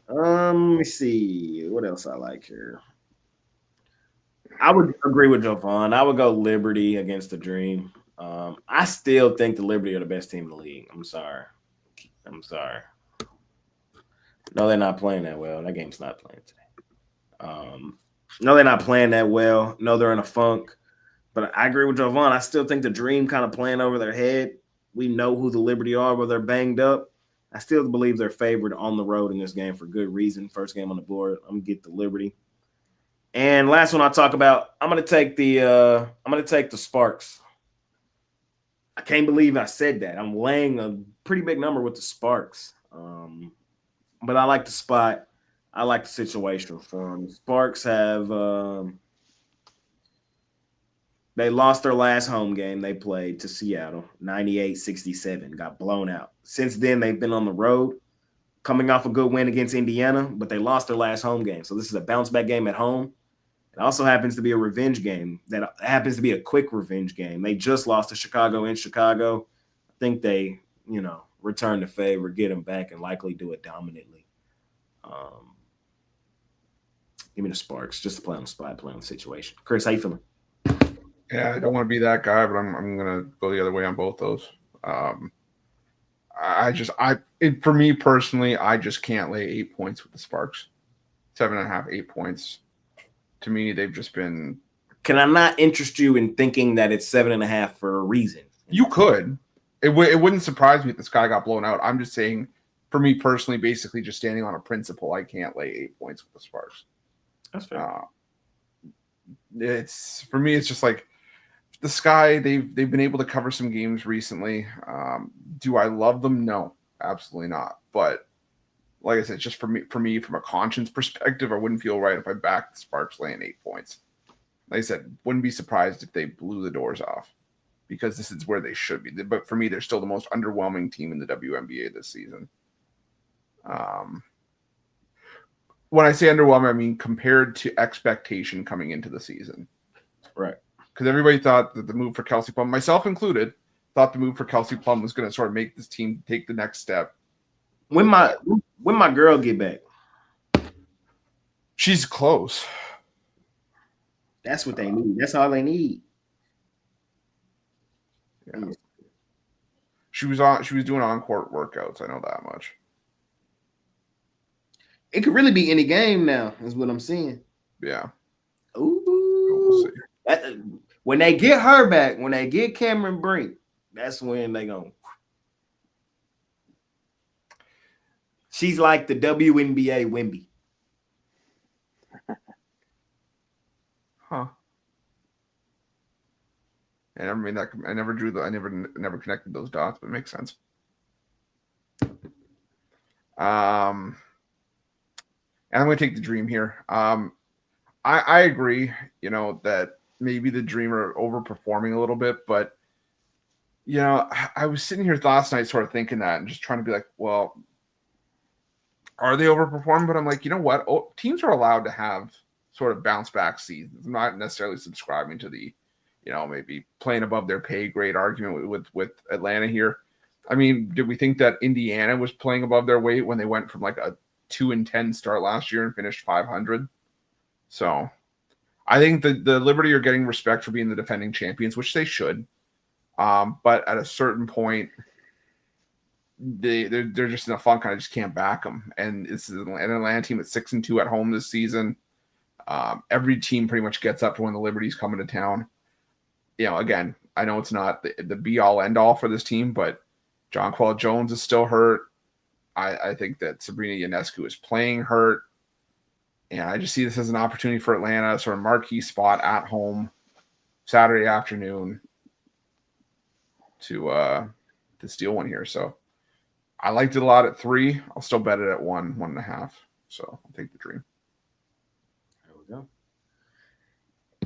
Let me see. What else I like here? I would agree with Jovan. I would go Liberty against the Dream. I still think the Liberty are the best team in the league. I'm sorry. No, they're not playing that well. That game's not playing today. No, they're not playing that well. No, they're in a funk. But I agree with Jovan. I still think the Dream kind of playing over their head. We know who the Liberty are, but they're banged up. I still believe they're favored on the road in this game for good reason. First game on the board. I'm going to get the Liberty. And last one I'll talk about. I'm gonna take the Sparks. I can't believe I said that. I'm laying a pretty big number with the Sparks. But I like the spot. I like the situation for them. Sparks have they lost their last home game they played to Seattle, 98-67, got blown out. Since then, they've been on the road, coming off a good win against Indiana, but they lost their last home game. So this is a bounce back game at home. It also happens to be a revenge game. That happens to be a quick revenge game. They just lost to Chicago in Chicago. I think they, return the favor, get them back, and likely do it dominantly. Give me the Sparks, just to play on the spot, play on the situation. Chris, how you feeling? Yeah, I don't want to be that guy, but I'm gonna go the other way on both those. For me personally, I just can't lay 8 points with the Sparks. 7.5, 8 points. To me, they've just been. Can I not interest you in thinking that it's 7.5 for a reason? You could. It wouldn't surprise me if this guy got blown out. I'm just saying, for me personally, basically just standing on a principle, I can't lay 8 points with the Sparks. That's fair. It's for me, it's just like the Sky. They've been able to cover some games recently. Do I love them? No, absolutely not. But like I said, just for me, from a conscience perspective, I wouldn't feel right if I backed the Sparks laying 8 points. Like I said, wouldn't be surprised if they blew the doors off, because this is where they should be. But for me, they're still the most underwhelming team in the WNBA this season. When I say underwhelming, I mean compared to expectation coming into the season. Right. Because everybody thought that the move for Kelsey Plum, myself included, thought the move for Kelsey Plum was going to sort of make this team take the next step. When my girl get back? She's close. That's what they need. That's all they need. Yeah. She was doing on-court workouts. I know that much. It could really be any game now, is what I'm seeing. Yeah. Ooh. We'll when they get her back, when they get Cameron Brink, that's when they go. She's like the WNBA Wemby. Huh. I never made that. I never drew I never connected those dots, but it makes sense. And I'm going to take the Dream here. I agree, that maybe the Dream are overperforming a little bit, but, I was sitting here last night sort of thinking that and just trying to be like, well, are they overperforming? But I'm like, you know what? Teams are allowed to have sort of bounce back seasons. I'm not necessarily subscribing to the, maybe playing above their pay grade argument with Atlanta here. I mean, did we think that Indiana was playing above their weight when they went from like a 2-10 start last year and finished 500? So I think the Liberty are getting respect for being the defending champions, which they should. But at a certain point, they're just in a funk. I just can't back them. And it's an Atlanta team at 6-2 at home this season. Every team pretty much gets up for when the Liberty's coming to town. Again, I know it's not the be all end all for this team, but Jonquel Jones is still hurt. I think that Sabrina Ionescu is playing hurt. And I just see this as an opportunity for Atlanta, sort of marquee spot at home, Saturday afternoon to steal one here. So I liked it a lot at 3. I'll still bet it at 1.5. So I'll take the Dream. There we go.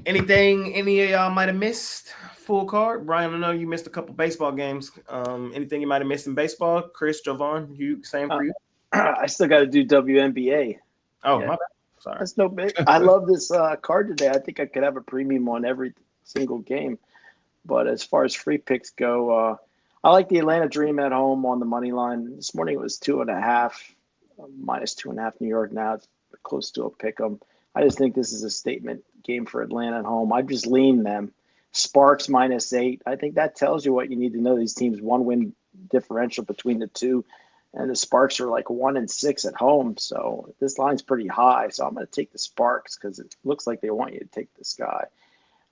Anything any of y'all might have missed? Full card. Brian, I know you missed a couple baseball games. Anything you might have missed in baseball? Chris, Jovan, same for you? I still got to do WNBA. Oh, Yeah. my bad. Sorry. That's no big. I love this card today. I think I could have a premium on every single game. But as far as free picks go, I like the Atlanta Dream at home on the money line. This morning it was 2.5, minus 2.5 New York. Now it's close to a pick 'em. I just think this is a statement game for Atlanta at home. I just lean them. Sparks -8. I think that tells you what you need to know. These teams, 1-win differential between the two. And the Sparks are like 1-6 at home. So this line's pretty high. So I'm going to take the Sparks because it looks like they want you to take the Sky.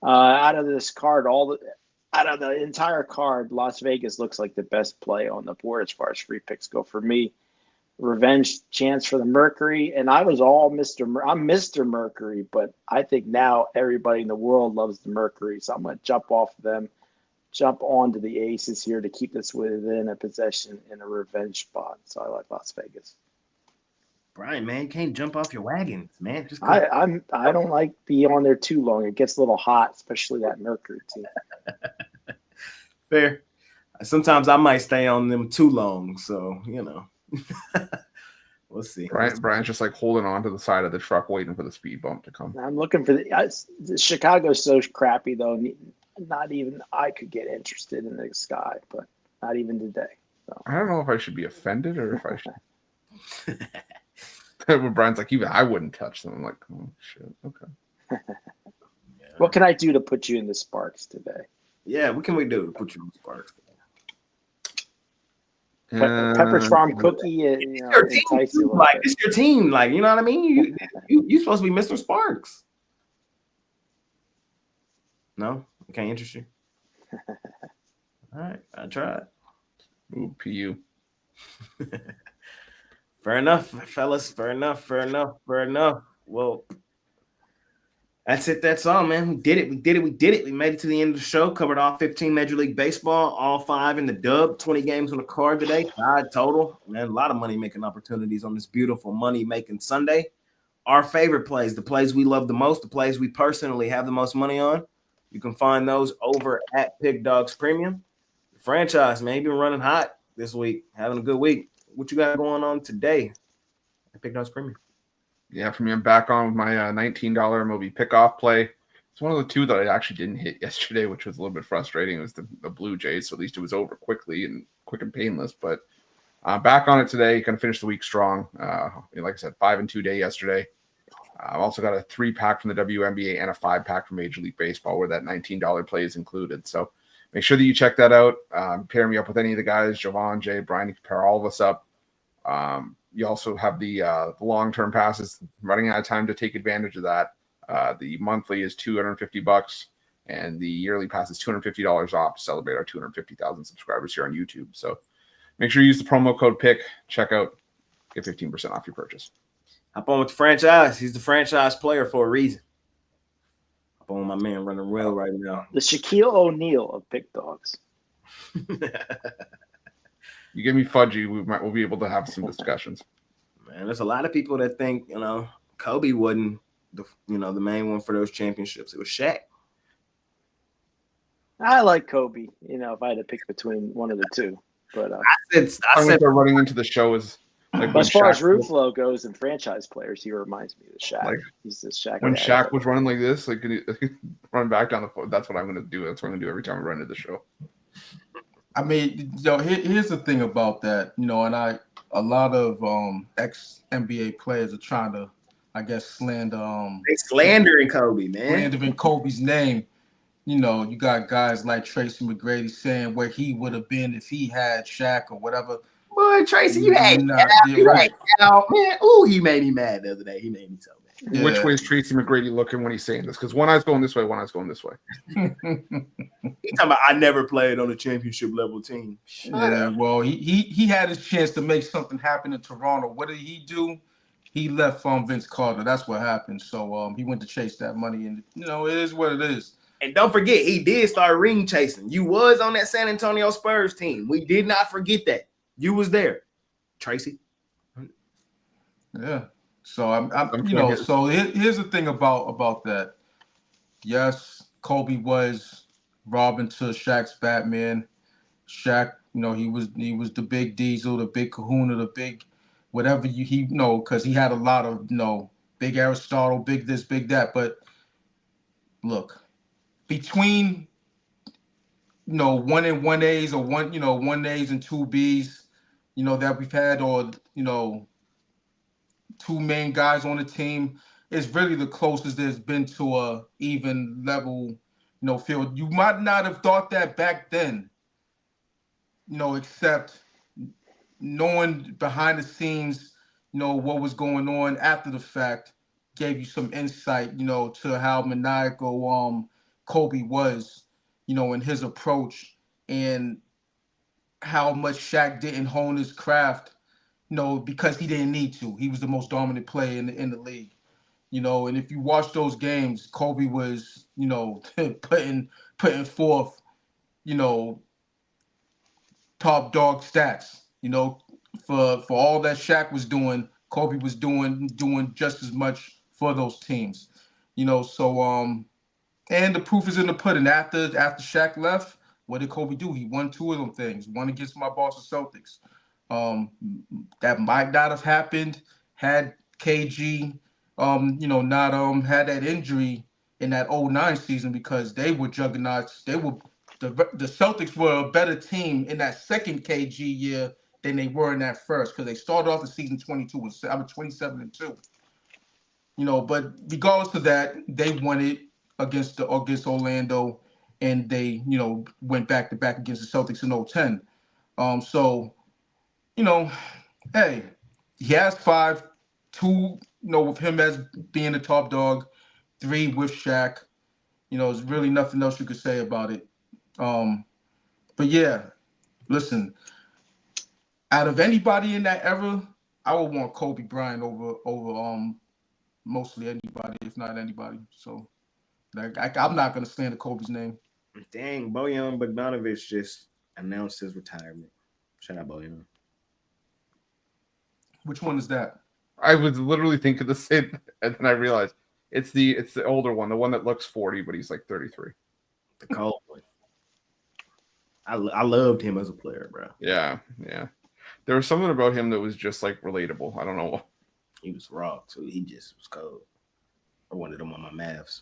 Out of this card, out of the entire card, Las Vegas looks like the best play on the board as far as free picks go for me. revenge chance for the Mercury, and I was all I'm Mr. Mercury, but I think now everybody in the world loves the Mercury, so I'm going to jump off them, jump onto the Aces here to keep this within a possession in a revenge spot. So I like Las Vegas. Brian, man, you can't jump off your wagons, man. Just I don't like being on there too long. It gets a little hot, especially that Mercury team. Fair. Sometimes I might stay on them too long, so we'll see. Brian's just like holding on to the side of the truck, waiting for the speed bump to come. I'm looking for the Chicago's so crappy though. Not even I could get interested in the sky, but not even today. So. I don't know if I should be offended or if I should. When Brian's like, even I wouldn't touch them. I'm like, oh shit, okay. Yeah. What can I do to put you in the Sparks today? Yeah, what can we do to put you in the Sparks? Pepperidge Farm cookie, it's your team, like you know what I mean. You supposed to be Mr. Sparks. No, I can't interest you. All right, I tried. Ooh, PU. Fair enough, fellas. Fair enough. Well, that's it. That's all, man. We did it. We made it to the end of the show. Covered all 15 Major League Baseball, all 5 in the dub. 20 games on the card today. 5 total. Man, a lot of money-making opportunities on this beautiful money-making Sunday. Our favorite plays, the plays we love the most, the plays we personally have the most money on. You can find those over at Pig Dogs Premium. The franchise, man, you've been running hot this week, having a good week. What you got going on today at Pig Dogs Premium? Yeah, for me, I'm back on with my $19 MLB pickoff play. It's one of the 2 that I actually didn't hit yesterday, which was a little bit frustrating. It was the Blue Jays, so at least it was over quick and painless. But back on it today, going to finish the week strong. Like I said, 5-2 day yesterday. I've also got a 3-pack from the WNBA and a 5-pack from Major League Baseball where that $19 play is included. So make sure that you check that out. Pair me up with any of the guys, Javon, Jay, Brian, you can pair all of us up. You also have the long-term passes. Running out of time to take advantage of that. The monthly is $250, and the yearly pass is $250 off to celebrate our 250,000 subscribers here on YouTube. So make sure you use the promo code PICK. Check out, get 15% off your purchase. Hop on with the franchise. He's the franchise player for a reason. Hop on with my man running well right now. The Shaquille O'Neal of Pig Dogs. You give me Fudgy, we'll be able to have some discussions. Man, there's a lot of people that think, Kobe wasn't the main one for those championships. It was Shaq. I like Kobe, if I had to pick between one of the 2. But I said running into the show is like as far as root flow goes and franchise players, he reminds me of Shaq. Like, he's this Shaq. When Shaq was running like this, like run back down the court. That's what I'm going to do. That's what I'm going to do every time I run into the show. I mean, here's the thing about that, and a lot of ex-NBA players are trying to, I guess, slander. They slandering Kobe, man. Slandering Kobe's name. You got guys like Tracy McGrady saying where he would have been if he had Shaq or whatever. Boy, Tracy, you had right. Man. Ooh, he made me mad the other day. He made me so mad. Yeah. Which way is Tracy McGrady looking when he's saying this? Because one eye's going this way, one eye's going this way. He's talking about I never played on a championship level team. Well, he had his chance to make something happen in Toronto. What did he do? He left from Vince Carter. That's what happened. So he went to chase that money, and it is what it is. And don't forget, he did start ring chasing. You was on that San Antonio Spurs team. We did not forget that. You was there, Tracy. Yeah. So So here's the thing about that. Yes, Kobe was Robin to Shaq's Batman. Shaq, he was the big Diesel, the big Kahuna, the big whatever because he had a lot of big Aristotle, big this, big that. But look, between 1 and 1As or 1As and 2Bs, that we've had, or 2 main guys on the team, is really the closest there's been to a even level, field. You might not have thought that back then, except knowing behind the scenes, what was going on after the fact gave you some insight, to how maniacal Kobe was, in his approach, and how much Shaq didn't hone his craft, because he didn't need to. He was the most dominant player in the league. And if you watch those games, Kobe was, putting forth, you know, top dog stats. For all that Shaq was doing, Kobe was doing just as much for those teams. So and the proof is in the pudding. After Shaq left, what did Kobe do? He won 2 of them things. One against my Boston Celtics. That might not have happened had KG, not had that injury in that 09 season, because they were juggernauts. The Celtics were a better team in that second KG year than they were in that first, because they started off the season 27-2. But regardless of that, they won it against Orlando, and they went back to back against the Celtics in 010. So hey, he has 5, 2, with him as being the top dog, 3 with Shaq. There's really nothing else you could say about it. But yeah, listen, out of anybody in that era, I would want Kobe Bryant over mostly anybody, if not anybody. So I'm not gonna stand Kobe's name. Dang, Bojan Bogdanovic just announced his retirement. Shout out Bojan. Which one is that? I was literally thinking the same, and then I realized it's the older one, the one that looks 40, but he's like 33. The cold one. I loved him as a player, bro. Yeah. There was something about him that was just like relatable. I don't know. He was raw, so he just was cold. I wanted him on my Mavs.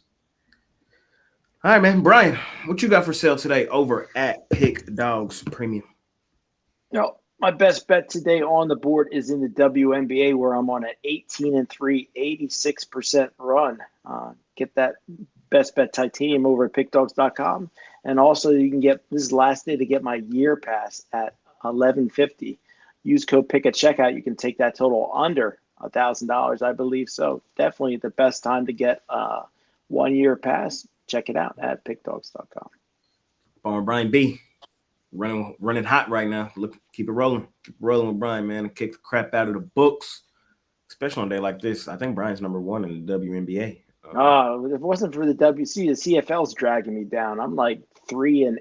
All right, man. Brian, what you got for sale today over at Pick Dogs Premium? My best bet today on the board is in the WNBA, where I'm on an 18-3, 86% run. Get that best bet titanium over at pickdogs.com. And also you can get, this is the last day to get my year pass at $11.50. Use code PICK at checkout. You can take that total under $1,000, I believe. So definitely the best time to get 1 year pass. Check it out at pickdogs.com. Farmer Brian B. Running hot right now. Look, keep it rolling. Keep it rolling with Brian, man. And kick the crap out of the books, especially on a day like this. I think Brian's number 1 in the WNBA. If it wasn't for the WC, the CFL's dragging me down. I'm like 3-8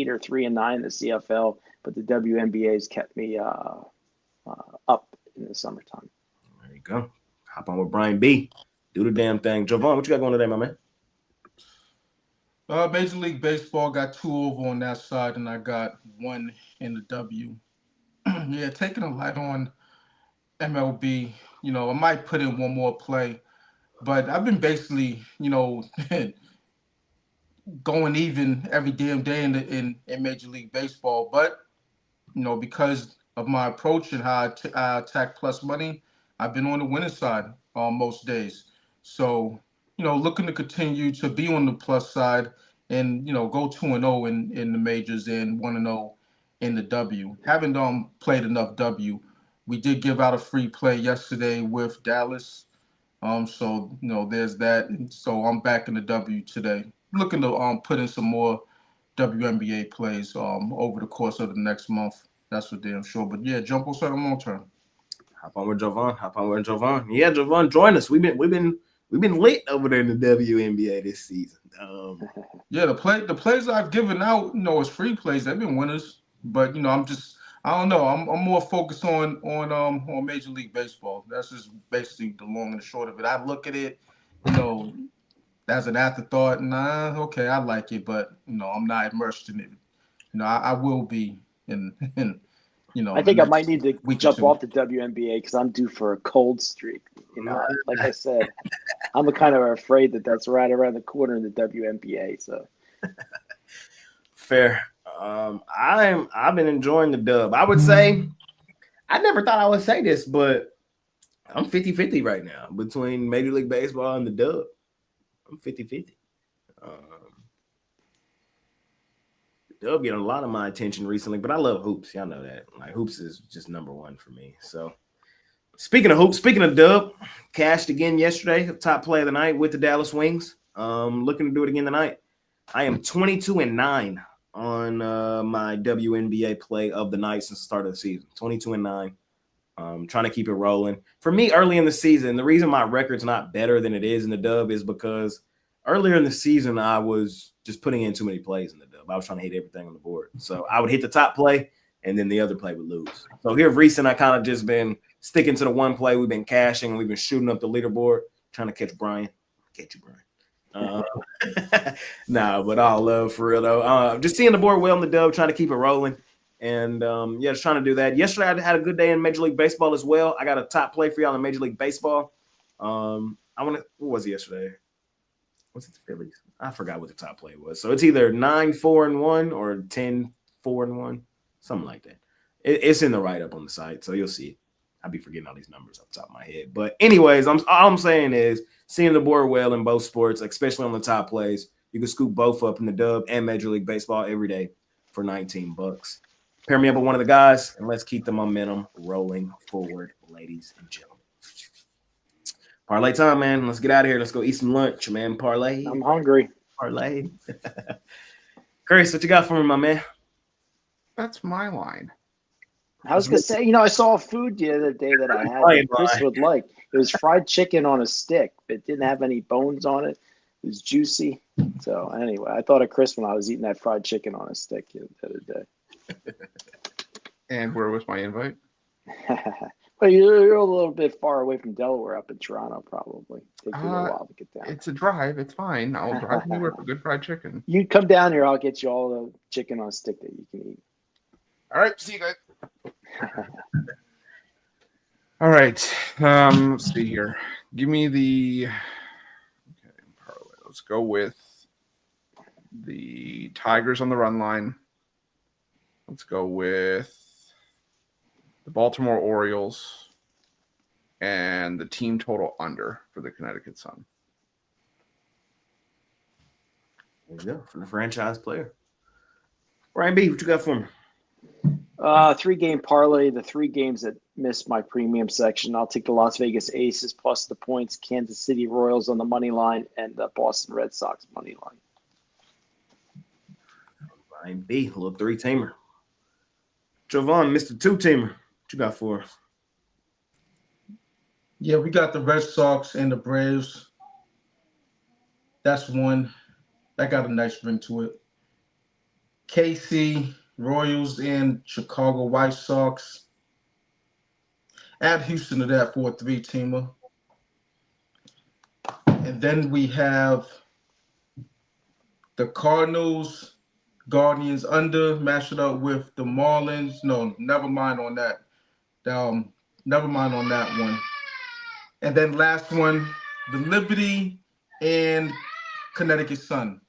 or 3-9 in the CFL, but the WNBA's kept me up in the summertime. There you go. Hop on with Brian B. Do the damn thing. Jovan, what you got going today, my man? Major League Baseball got 2 over on that side, and I got 1 in the W. Yeah, taking a light on MLB. I might put in one more play, but I've been basically, going even every damn day in Major League Baseball. But because of my approach and how I attack plus money, I've been on the winning side most days. So looking to continue to be on the plus side and, go 2-0 in the majors and 1-0 in the W. Haven't played enough W. We did give out a free play yesterday with Dallas. So, there's that. So I'm back in the W today. Looking to put in some more WNBA plays over the course of the next month. That's for damn sure. But yeah, jump on second long term. Hop on with Jovan. Yeah, Jovan, join us. We've been lit over there in the WNBA this season. Yeah, the plays I've given out, as free plays. They've been winners, but I don't know. I'm more focused on Major League Baseball. That's just basically the long and the short of it. I look at it, as an afterthought. Okay, I like it, but I'm not immersed in it. I will be in. I think I might need to jump off the WNBA because I'm due for a cold streak. Like I said, I'm kind of afraid that's right around the corner in the WNBA. So fair. I've been enjoying the dub. I would say, I never thought I would say this, but I'm 50-50 right now between Major League Baseball and the dub. I'm 50-50. The dub getting a lot of my attention recently, but I love hoops. Y'all know that. Like, hoops is just number 1 for me. So speaking of hoops, speaking of dub, cashed again yesterday, top play of the night with the Dallas Wings. Looking to do it again tonight. I am 22-9 on my WNBA play of the night since the start of the season. 22-9. Trying to keep it rolling. For me, early in the season, the reason my record's not better than it is in the dub is because earlier in the season, I was just putting in too many plays in the dub. I was trying to hit everything on the board. So I would hit the top play, and then the other play would lose. So here recent, I kind of just been sticking to the one play. We've been cashing, and we've been shooting up the leaderboard, trying to catch Brian. Catch you, Brian. Nah, but all love for real, though. Just seeing the board well in the dub, trying to keep it rolling. And yeah, just trying to do that. Yesterday, I had a good day in Major League Baseball as well. I got a top play for y'all in Major League Baseball. What was it yesterday? Was it the Phillies? I forgot what the top play was. So it's either 9-4-1 or 10-4-1, something like that. It's in the write-up on the site, so you'll see it. I'll be forgetting all these numbers off the top of my head. But anyways, all I'm saying is seeing the board well in both sports, especially on the top plays. You can scoop both up in the dub and Major League Baseball every day for $19. Pair me up with one of the guys, and let's keep the momentum rolling forward, ladies and gentlemen. Parlay time, man. Let's get out of here. Let's go eat some lunch, man. Parlay. I'm hungry. Parlay. Chris, what you got for me, my man? That's my line. I was going to say, I saw food the other day that I had that Chris would like. It was fried chicken on a stick. It didn't have any bones on it. It was juicy. So anyway, I thought of Chris when I was eating that fried chicken on a stick the other day. And where was my invite? Well, you're a little bit far away from Delaware, up in Toronto, probably. Take you a little while to get down. It's a drive. It's fine. I'll drive anywhere for good fried chicken. You come down here, I'll get you all the chicken on a stick that you can eat. All right. See you guys. All right. Let's see here. Give me the parlay. Let's go with the Tigers on the run line. Let's go with the Baltimore Orioles and the team total under for the Connecticut Sun. There you go, from the franchise player. Ryan B, what you got for me? 3-game parlay, the 3 games that missed my premium section. I'll take the Las Vegas Aces plus the points, Kansas City Royals on the money line, and the Boston Red Sox money line. Ryan B, a little 3-teamer. Jovan, Mr. 2-teamer. What you got for us? Yeah, we got the Red Sox and the Braves. That's one. That got a nice ring to it. KC, Royals, and Chicago White Sox. Add Houston to that for a 3-teamer. And then we have the Cardinals, Guardians under, match it up with the Marlins. No, never mind on that. Never mind on that one. And then last one, the Liberty and Connecticut Sun.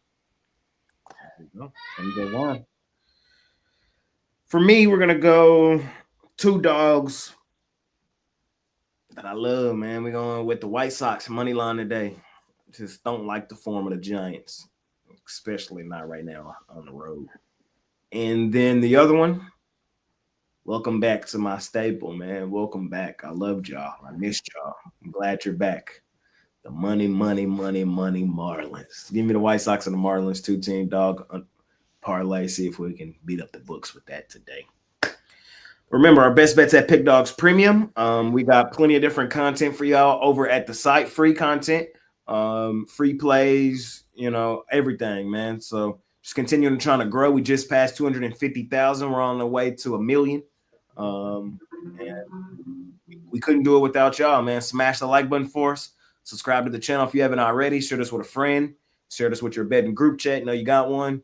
There you go. There you go, one. For me, we're gonna go 2 dogs that I love, man. We're going with the White Sox money line today. Just don't like the form of the Giants, especially not right now on the road. And then the other one, welcome back to my staple, man. Welcome back. I loved y'all. I missed y'all. I'm glad you're back. The money Marlins. Give me the White Sox and the Marlins 2-team dog parlay. See if we can beat up the books with that today. Remember, our best bets at Pick Dogs Premium. We got plenty of different content for y'all over at the site. Free content, free plays, everything, man. So just continuing trying to grow. We just passed 250,000. We're on the way to 1 million. And we couldn't do it without y'all, man. Smash the like button for us. Subscribe to the channel if you haven't already. Share this with a friend. Share this with your betting group chat. Know you got one.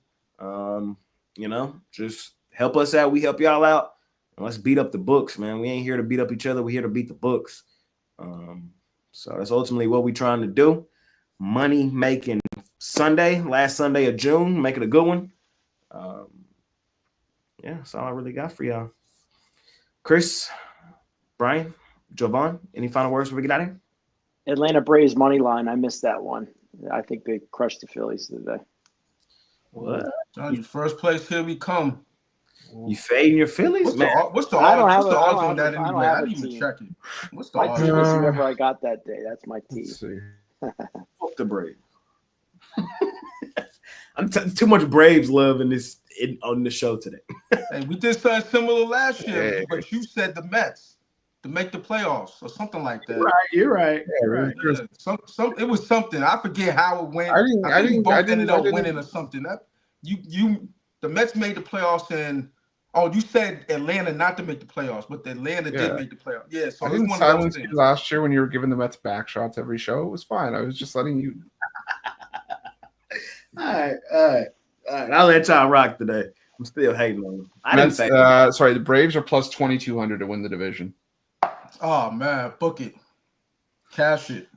Just help us out. We help y'all out. And let's beat up the books, man. We ain't here to beat up each other. We're here to beat the books. So that's ultimately what we're trying to do. Money making Sunday, last Sunday of June. Make it a good one. That's all I really got for y'all. Chris, Brian, Jovan, any final words before we get out of here? Atlanta Braves money line. I missed that one. I think they crushed the Phillies today. What? First place, here we come. You fading your Phillies? What's the I don't have odds a- on that I don't anyway? have I a didn't even team. check it. What's the My odds? team is whoever I got that day. That's my team. Let's see. Fuck the Braves. I'm too much Braves love on the show today. Hey, we did something similar last year, Hey. but you said the Mets. to make the playoffs or something like that. You're right. Yeah, some it was something. I forget how it went. I think we both ended up winning or something. That the Mets made the playoffs and you said Atlanta not to make the playoffs, but Atlanta did make the playoffs. Yeah, so I it's didn't one of those silence things. you last year when you were giving the Mets back shots every show. It was fine. I was just letting you. All right. I'll let y'all rock today. I'm still hating on them. Mets, sorry, the Braves are plus 2,200 to win the division. Oh man, book it, cash it.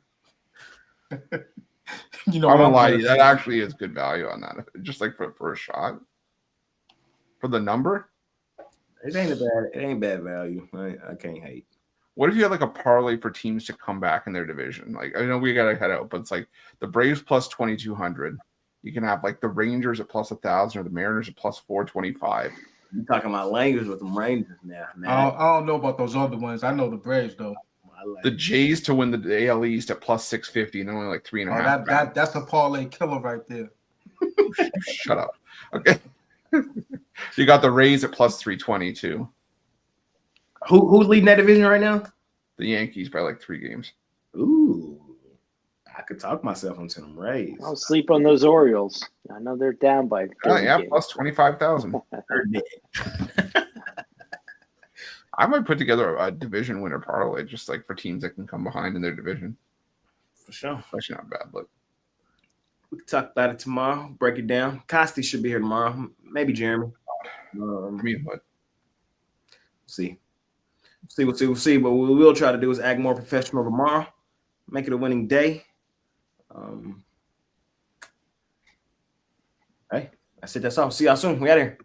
I'm gonna lie to you, that actually is good value on that. Just like for a shot, for the number. It ain't bad value. I can't hate. What if you had like a parlay for teams to come back in their division? Like, I know we gotta head out, but it's like the Braves plus 2,200. You can have like the Rangers at plus 1,000 or the Mariners at plus 425. You talking about language with them Rangers now? I don't know about those other ones. I know the Braves though. The Jays to win the AL East at plus 650 and only like 3.5. That's a parlay killer right there. Shut up. Okay. You got the Rays at plus 322. Who's leading that division right now? The Yankees by like 3 games. Ooh, I could talk myself into them Rays. I'll sleep on those Orioles. I know they're down by. Yeah, plus 25,000. I might put together a division winner parlay just like for teams that can come behind in their division. For sure. Actually, not a bad look. We can talk about it tomorrow. Break it down. Costi should be here tomorrow. Maybe Jeremy. I mean, what? See. We'll see. What we will try to do is act more professional tomorrow. Make it a winning day. Hey, that's it. That's all. See y'all soon. We out here.